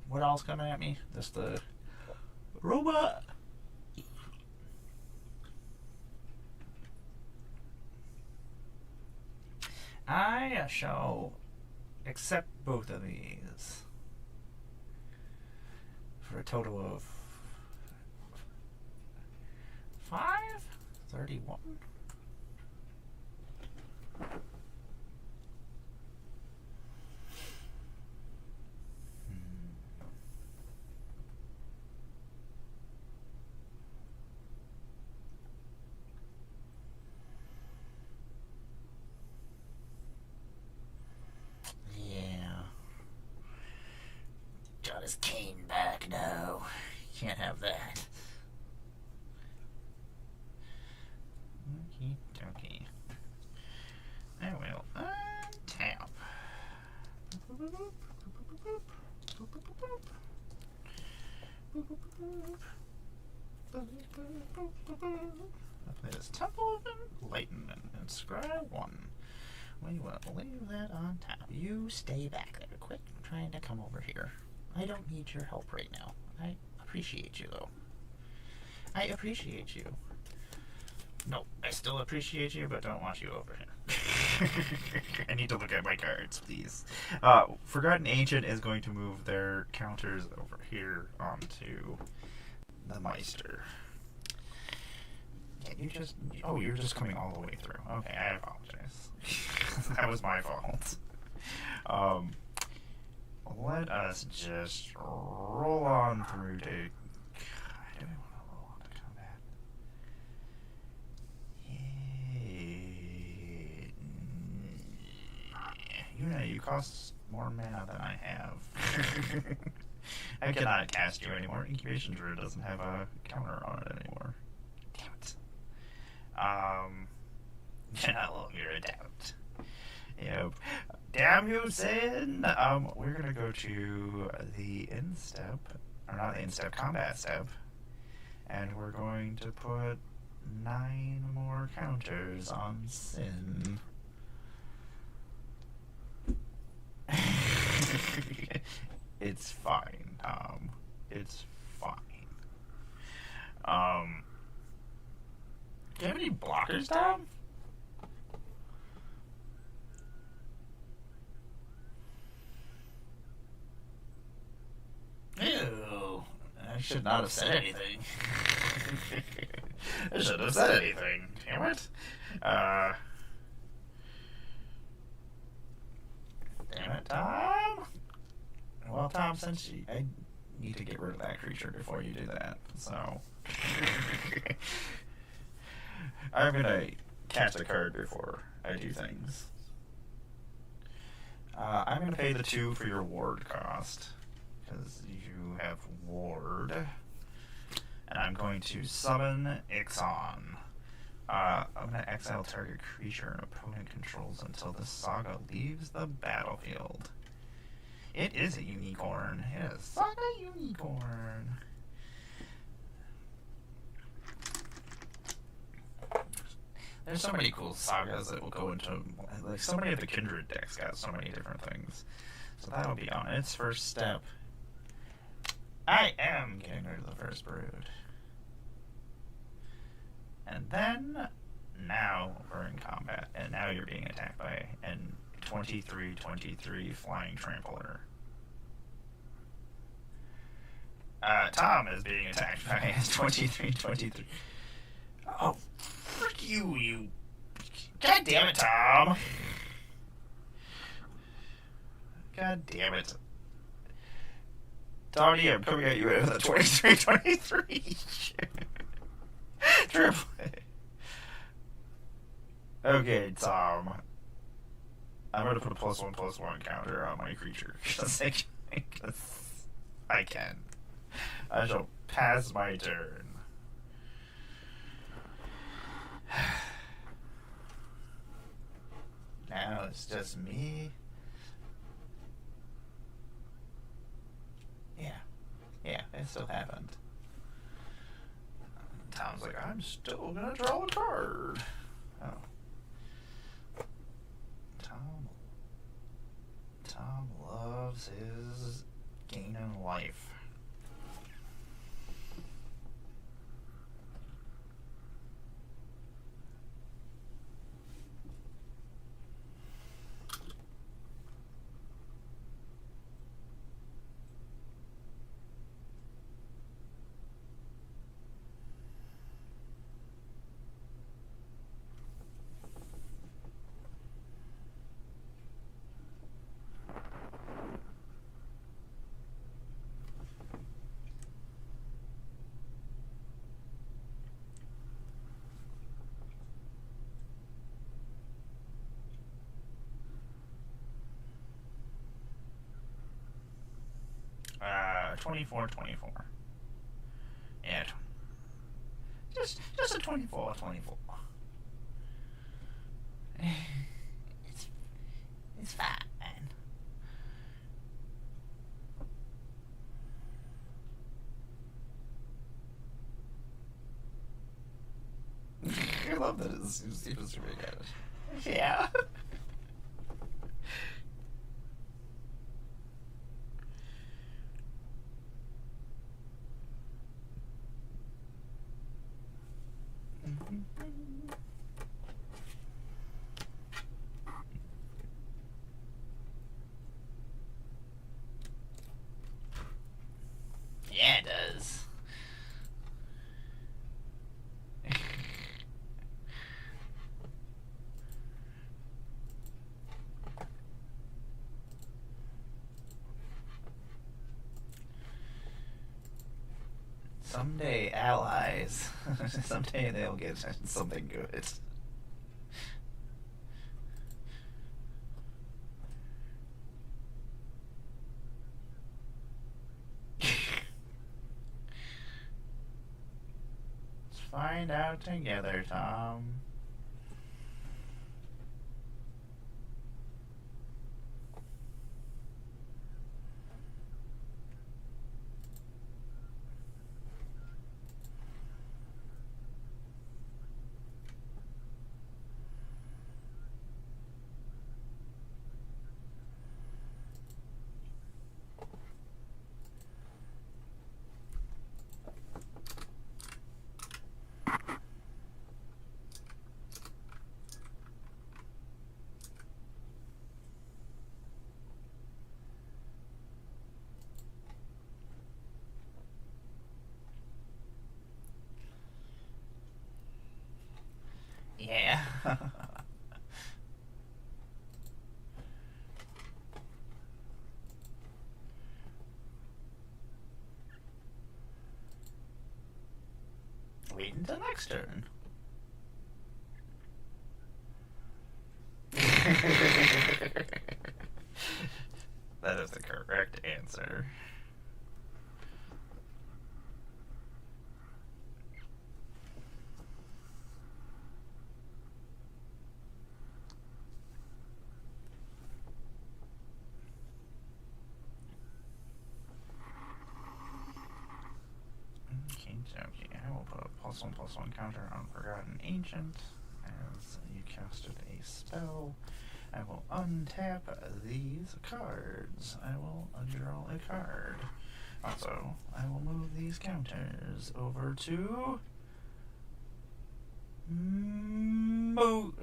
What else coming at me? Just the robot. I shall accept both of these for a total of 531. Got his cane back. No, can't have that. Okie dokie. I will untap. I'll play this Temple of Enlightenment and Scry 1. We will leave that on top. You stay back there. Quit trying to come over here. I don't need your help right now. I appreciate you, though. I appreciate you. No, I still appreciate you, but don't want you over here. I need to look at my cards, please. Forgotten Ancient is going to move their counters over here onto the Meister. Can you just... Oh, you're just coming all the way through. Okay, I apologize. That was my fault. Let us just roll on through to... Do we want to roll on to combat? You know, you cost more mana than I have. I cannot cast you anymore. Incubation Druid doesn't have a counter on it anymore. Damn it. You're no longer a doubt. Yep. Damn you, Sin! We're gonna go to the end step, or not the end step, combat step, and we're going to put 9 more counters on Sin. It's fine, Tom. It's fine. Do you have any blockers, Tom? Ew. I should not have said anything. I shouldn't have said anything. Damn it. Damn it, Tom. Well, Tom, since I need to get rid of that creature before you do that, so... I'm gonna cast a card before I do things. I'm gonna pay the 2 for your ward cost, because you have ward. And I'm going to summon Ixon. I'm gonna exile target creature an opponent controls until the saga leaves the battlefield. It is a unicorn. It is Saga Unicorn. There's so many cool sagas that will go into, like, so many of the Kindred decks got so many different things. So that'll be on its first step. I am getting rid of the first brood. And then, now we're in combat, and now you're being attacked by an 23-23 flying trampler. Tom is being attacked by a 23-23. Oh, frick you, you... God damn it, Tom! God damn it. Tony, I'm coming at you with a 23-23. Triple. Okay, Tom. I'm going to put a +1/+1 counter on my creature. Because I can. I shall pass my turn. Now it's just me. Yeah, it still happened. Tom's like, I'm still gonna draw a card. Oh. Tom loves his gaining life. Uh, 24-24. Yeah. Just a 24-24. It's fine. I love that it seems to be good. Yeah. Yeah, it does. Someday, allies. Someday they'll get something good. Let's find out together, Tom. Yeah. Wait until next turn. That is the correct answer. Okay, I will put a +1/+1 counter on Forgotten Ancient as you casted a spell. I will untap these cards. I will draw a card. Also, I will move these counters over to Moogle.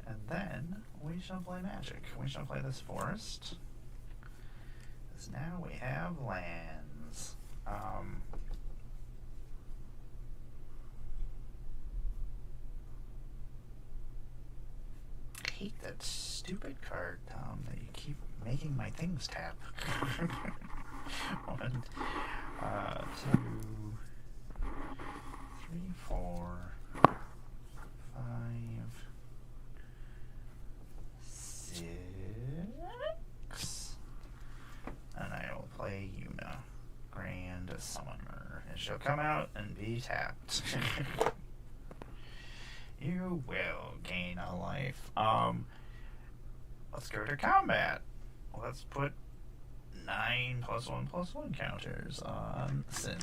And then we shall play Magic. We shall play this forest. Because now we have lands. I hate that stupid card, Tom, that you keep making my things tap. 1, 2, 3, 4, 5, 6. And I will play Yuna, Grand Summoner. And she'll come out and be tapped. You will gain a life. Let's go to combat. Let's put 9 +1/+1 counters on Sin.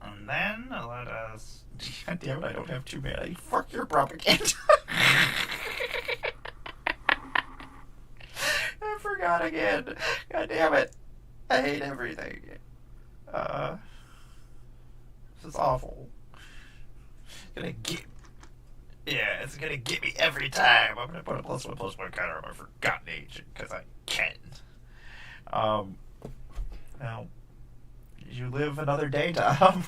And then let us. God damn it, I don't have 2 mana. Fuck your propaganda. I forgot again. God damn it. I hate everything. This is awful. It's gonna get. Yeah, it's gonna get me every time. I'm gonna put a +1/+1 counter on my Forgotten Agent because I can. Well, you live another day, Tom.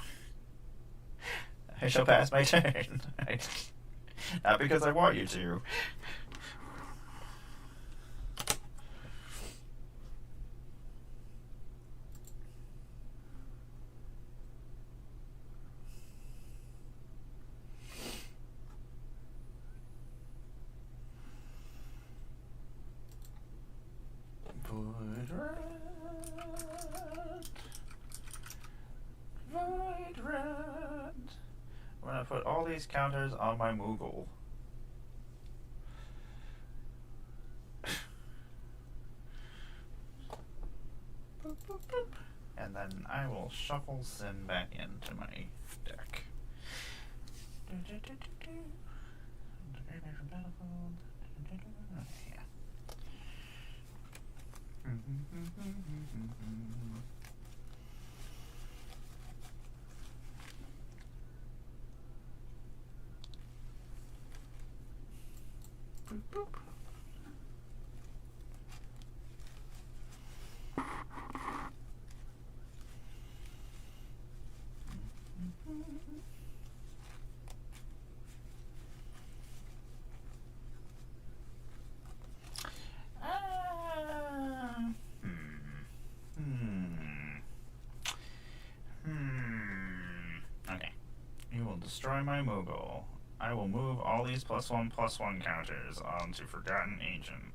I shall pass my turn. Not because I want you to. Void Red. I'm gonna put all these counters on my Moogle. Boop, boop, boop. And then I will shuffle Sin back into my deck. Yeah. Boop, boop. Okay. You will destroy my Moogle. I will move all these +1/+1 counters onto Forgotten Agent.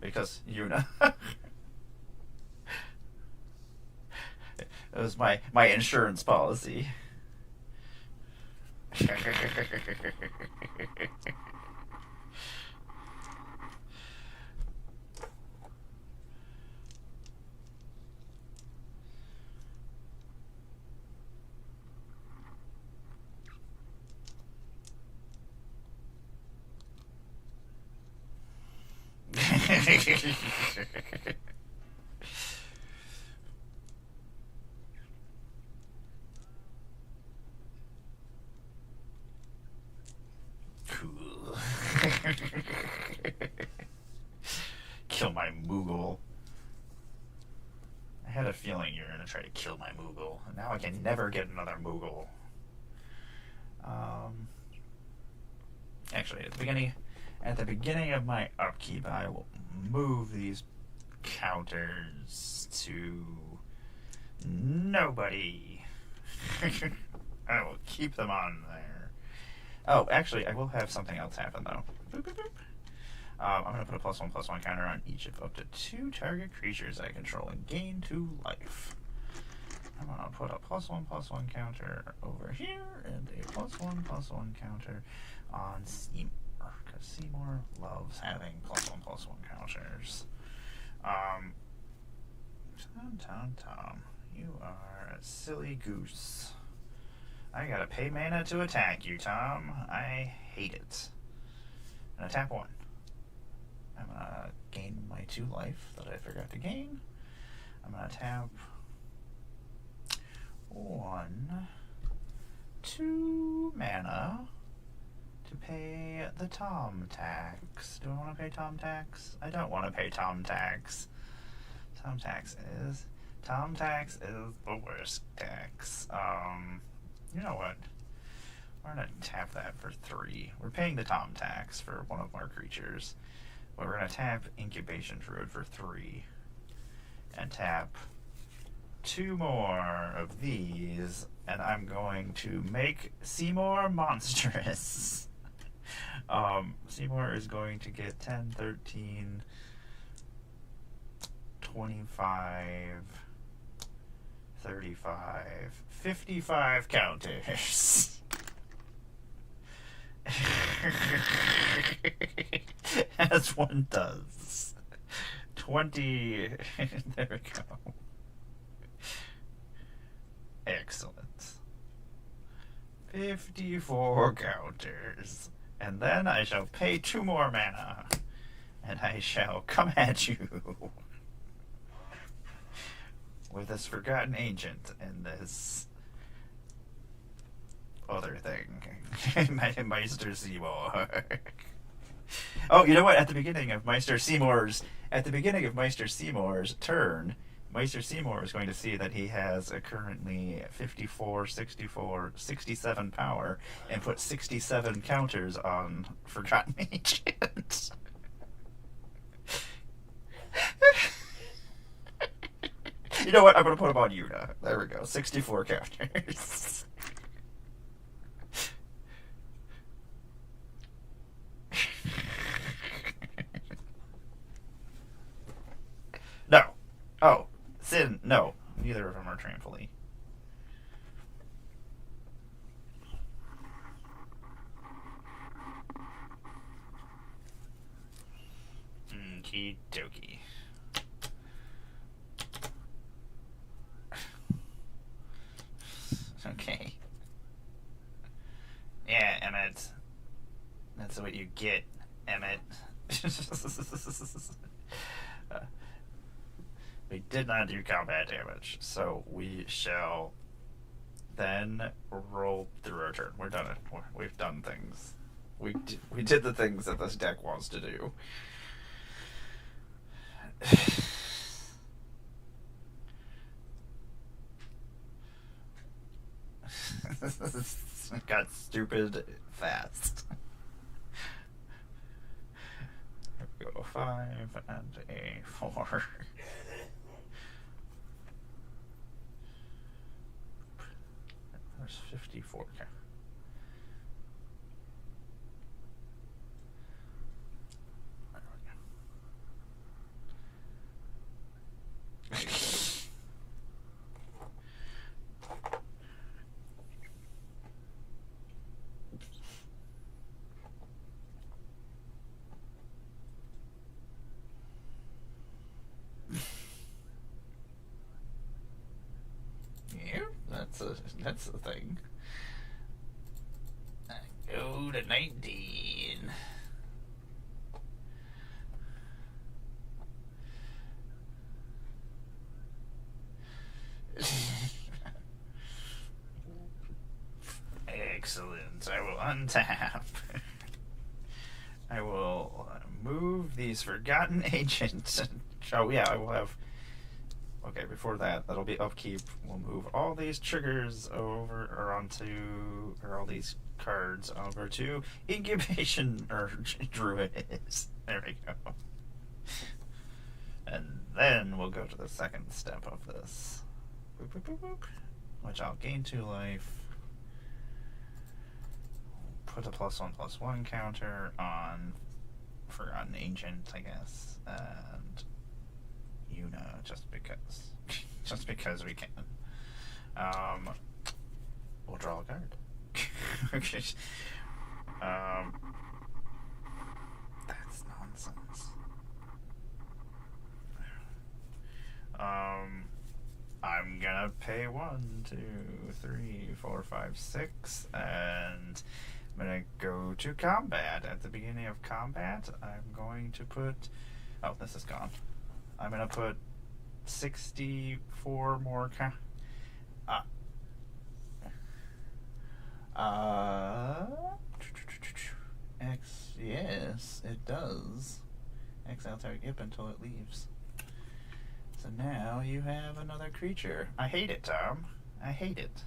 Because Yuna. It was my insurance policy. Cool. Kill my Moogle. I had a feeling you were gonna try to kill my Moogle, and now I can never get another Moogle. Actually, at the beginning of my upkeep, I will move these counters to nobody. I will keep them on there. Oh, actually, I will have something else happen, though. Boop, boop, boop. I'm going to put a +1/+1 counter on each of up to 2 target creatures I control and gain 2 life. I'm going to put a +1/+1 counter over here and a +1/+1 counter on Seymour, because Seymour loves having +1/+1 counters. Tom, you are a silly goose. I gotta pay mana to attack you, Tom. I hate it. And I tap 1. I'm gonna gain my 2 life that I forgot to gain. I'm gonna tap 1, 2 mana to pay the Tom tax. Do I want to pay Tom tax? I don't want to pay Tom tax. Tom tax is the worst tax. You know what? We're gonna tap that for 3. We're paying the Tom tax for one of our creatures, but we're gonna tap Incubation Druid for 3 and tap 2 more of these, and I'm going to make Seymour monstrous. Seymour is going to get 10, 13, 25, 35, 55 counters. As one does. 20. There we go. Excellent. 54 counters. And then I shall pay 2 more mana. And I shall come at you with this Forgotten Ancient and this other thing. Meister Seymour. Oh, you know what? At the beginning of Meister Seymour's turn, Meister Seymour is going to see that he has a currently 54, 64, 67 power and put 67 counters on Forgotten Ancient. You know what? I'm going to put him on Yuna. There we go. 64 counters. No. Oh. Sin. No. Neither of them are trampoline. Okie dokie. Okay. Yeah, Emmett. That's what you get, Emmett. We did not do combat damage, so we shall then roll through our turn. We're done. We've done things. We did the things that this deck wants to do. Got stupid fast. There we go. 5 and a 4. There's 54. Okay. That's the thing. Go to 19. Excellent. I will untap. I will move these Forgotten Ancients. Oh yeah, I will have... Okay, before that, that'll be upkeep. We'll move all these triggers over, or all these cards over to Incubation Urge Druids. There we go. And then we'll go to the second step of this. Boop, boop, boop, boop. Which I'll gain 2 life. Put a +1/+1 counter on Forgotten Ancient, I guess. And Yuna, just because. Just because we can. We'll draw a card. Okay. That's nonsense. I'm gonna gonna pay 1, 2, 3, 4, 5, 6, and I'm gonna go to combat. At the beginning of combat, I'm going to put. Oh, this is gone. I'm gonna put 64 more. X. Yes, it does. Exile target until it leaves. So now you have another creature. I hate it, Tom. I hate it.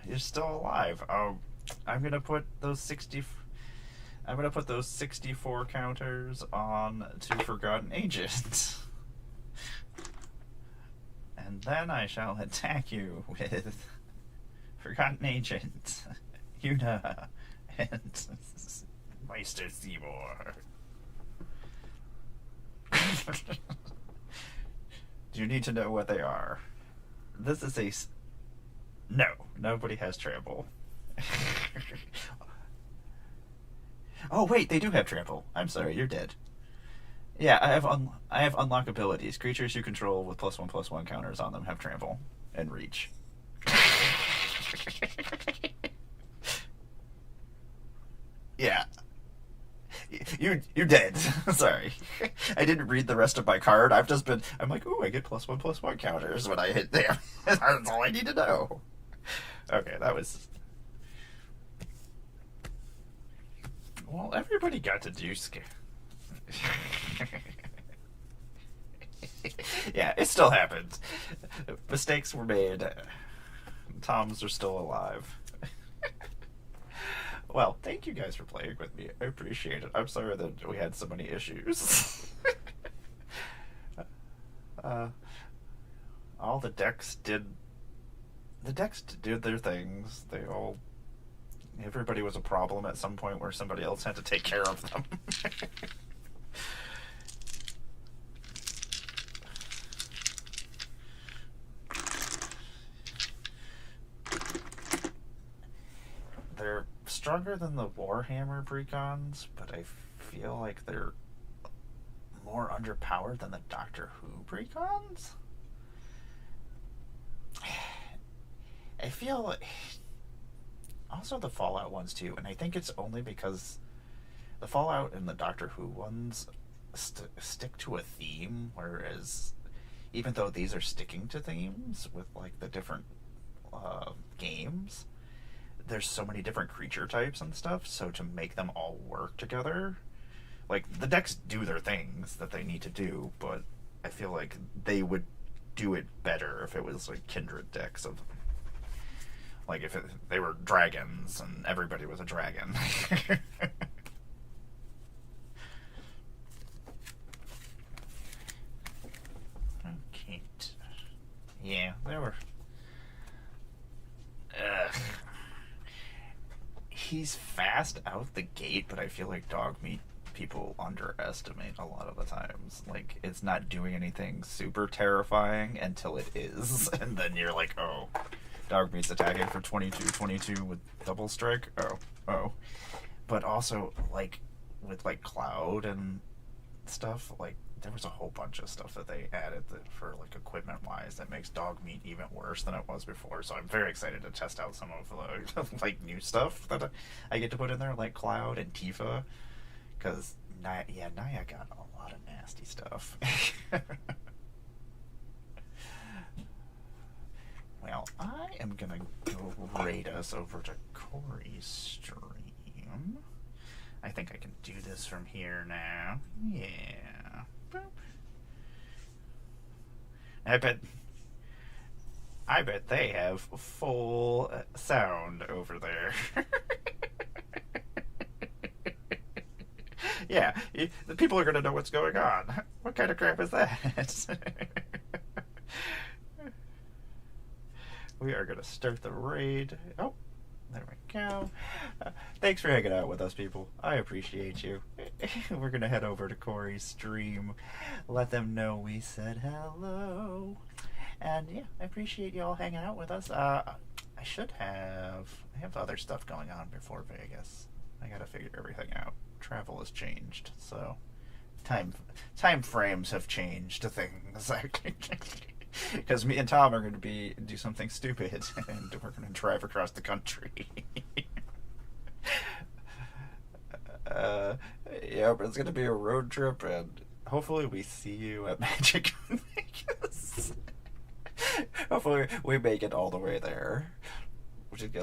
You're still alive. Oh, I'm gonna put those 64 counters on to Forgotten Agent. And then I shall attack you with Forgotten Agent, Yuna, and Meister Seymour. Do you need to know what they are? This is a. No, nobody has trample. Oh wait, they do have trample. I'm sorry, you're dead. Yeah, I have unlock abilities. Creatures you control with +1/+1 counters on them have trample and reach. Yeah. You're dead. Sorry. I didn't read the rest of my card. I'm like, ooh, I get +1/+1 counters when I hit them. That's all I need to know. Okay, that was. Well, everybody got to do yeah, it still happens. Mistakes were made. Toms are still alive. Well, thank you guys for playing with me. I appreciate it. I'm sorry that we had so many issues. All the decks did. The decks did their things. Everybody was a problem at some point where somebody else had to take care of them. They're stronger than the Warhammer Precons, but I feel like they're more underpowered than the Doctor Who Precons. I feel like also the Fallout ones too, and I think it's only because the Fallout and the Doctor Who ones stick to a theme, whereas even though these are sticking to themes with like the different games, there's so many different creature types and stuff, so to make them all work together, like the decks do their things that they need to do, but I feel like they would do it better if it was like kindred decks of like if they were dragons and everybody was a dragon. Okay. Yeah, there were. He's fast out the gate, but I feel like dog meat people underestimate a lot of the times. Like, it's not doing anything super terrifying until it is, and then you're like, oh, dog meat's attacking for 22 with double strike. Oh. But also, like, with like Cloud and stuff, like there was a whole bunch of stuff that they added for like equipment wise that makes dog meat even worse than it was before. So I'm very excited to test out some of the like new stuff that I get to put in there, like Cloud and Tifa, because Naya got a lot of nasty stuff. Well, I am gonna go raid us over to Corey's stream. I think I can do this from here now. Yeah. Boop. I bet they have full sound over there. Yeah, the people are going to know what's going on. What kind of crap is that? We are going to start the raid. Oh, there we go. Thanks for hanging out with us, people. I appreciate you. We're going to head over to Corey's stream. Let them know we said hello. And yeah, I appreciate you all hanging out with us. I have other stuff going on before Vegas. I got to figure everything out. Travel has changed, so time frames have changed to things. Because me and Tom are going to do something stupid, and we're going to drive across the country. Yeah, but it's going to be a road trip, and hopefully we see you at Magic Vegas. Hopefully we make it all the way there. We just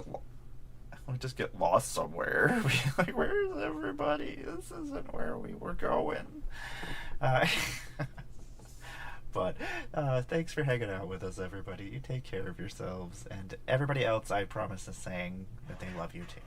get lost somewhere. Like, where's everybody? This isn't where we were going. But thanks for hanging out with us, everybody. You take care of yourselves, and everybody else, I promise, is saying that they love you too.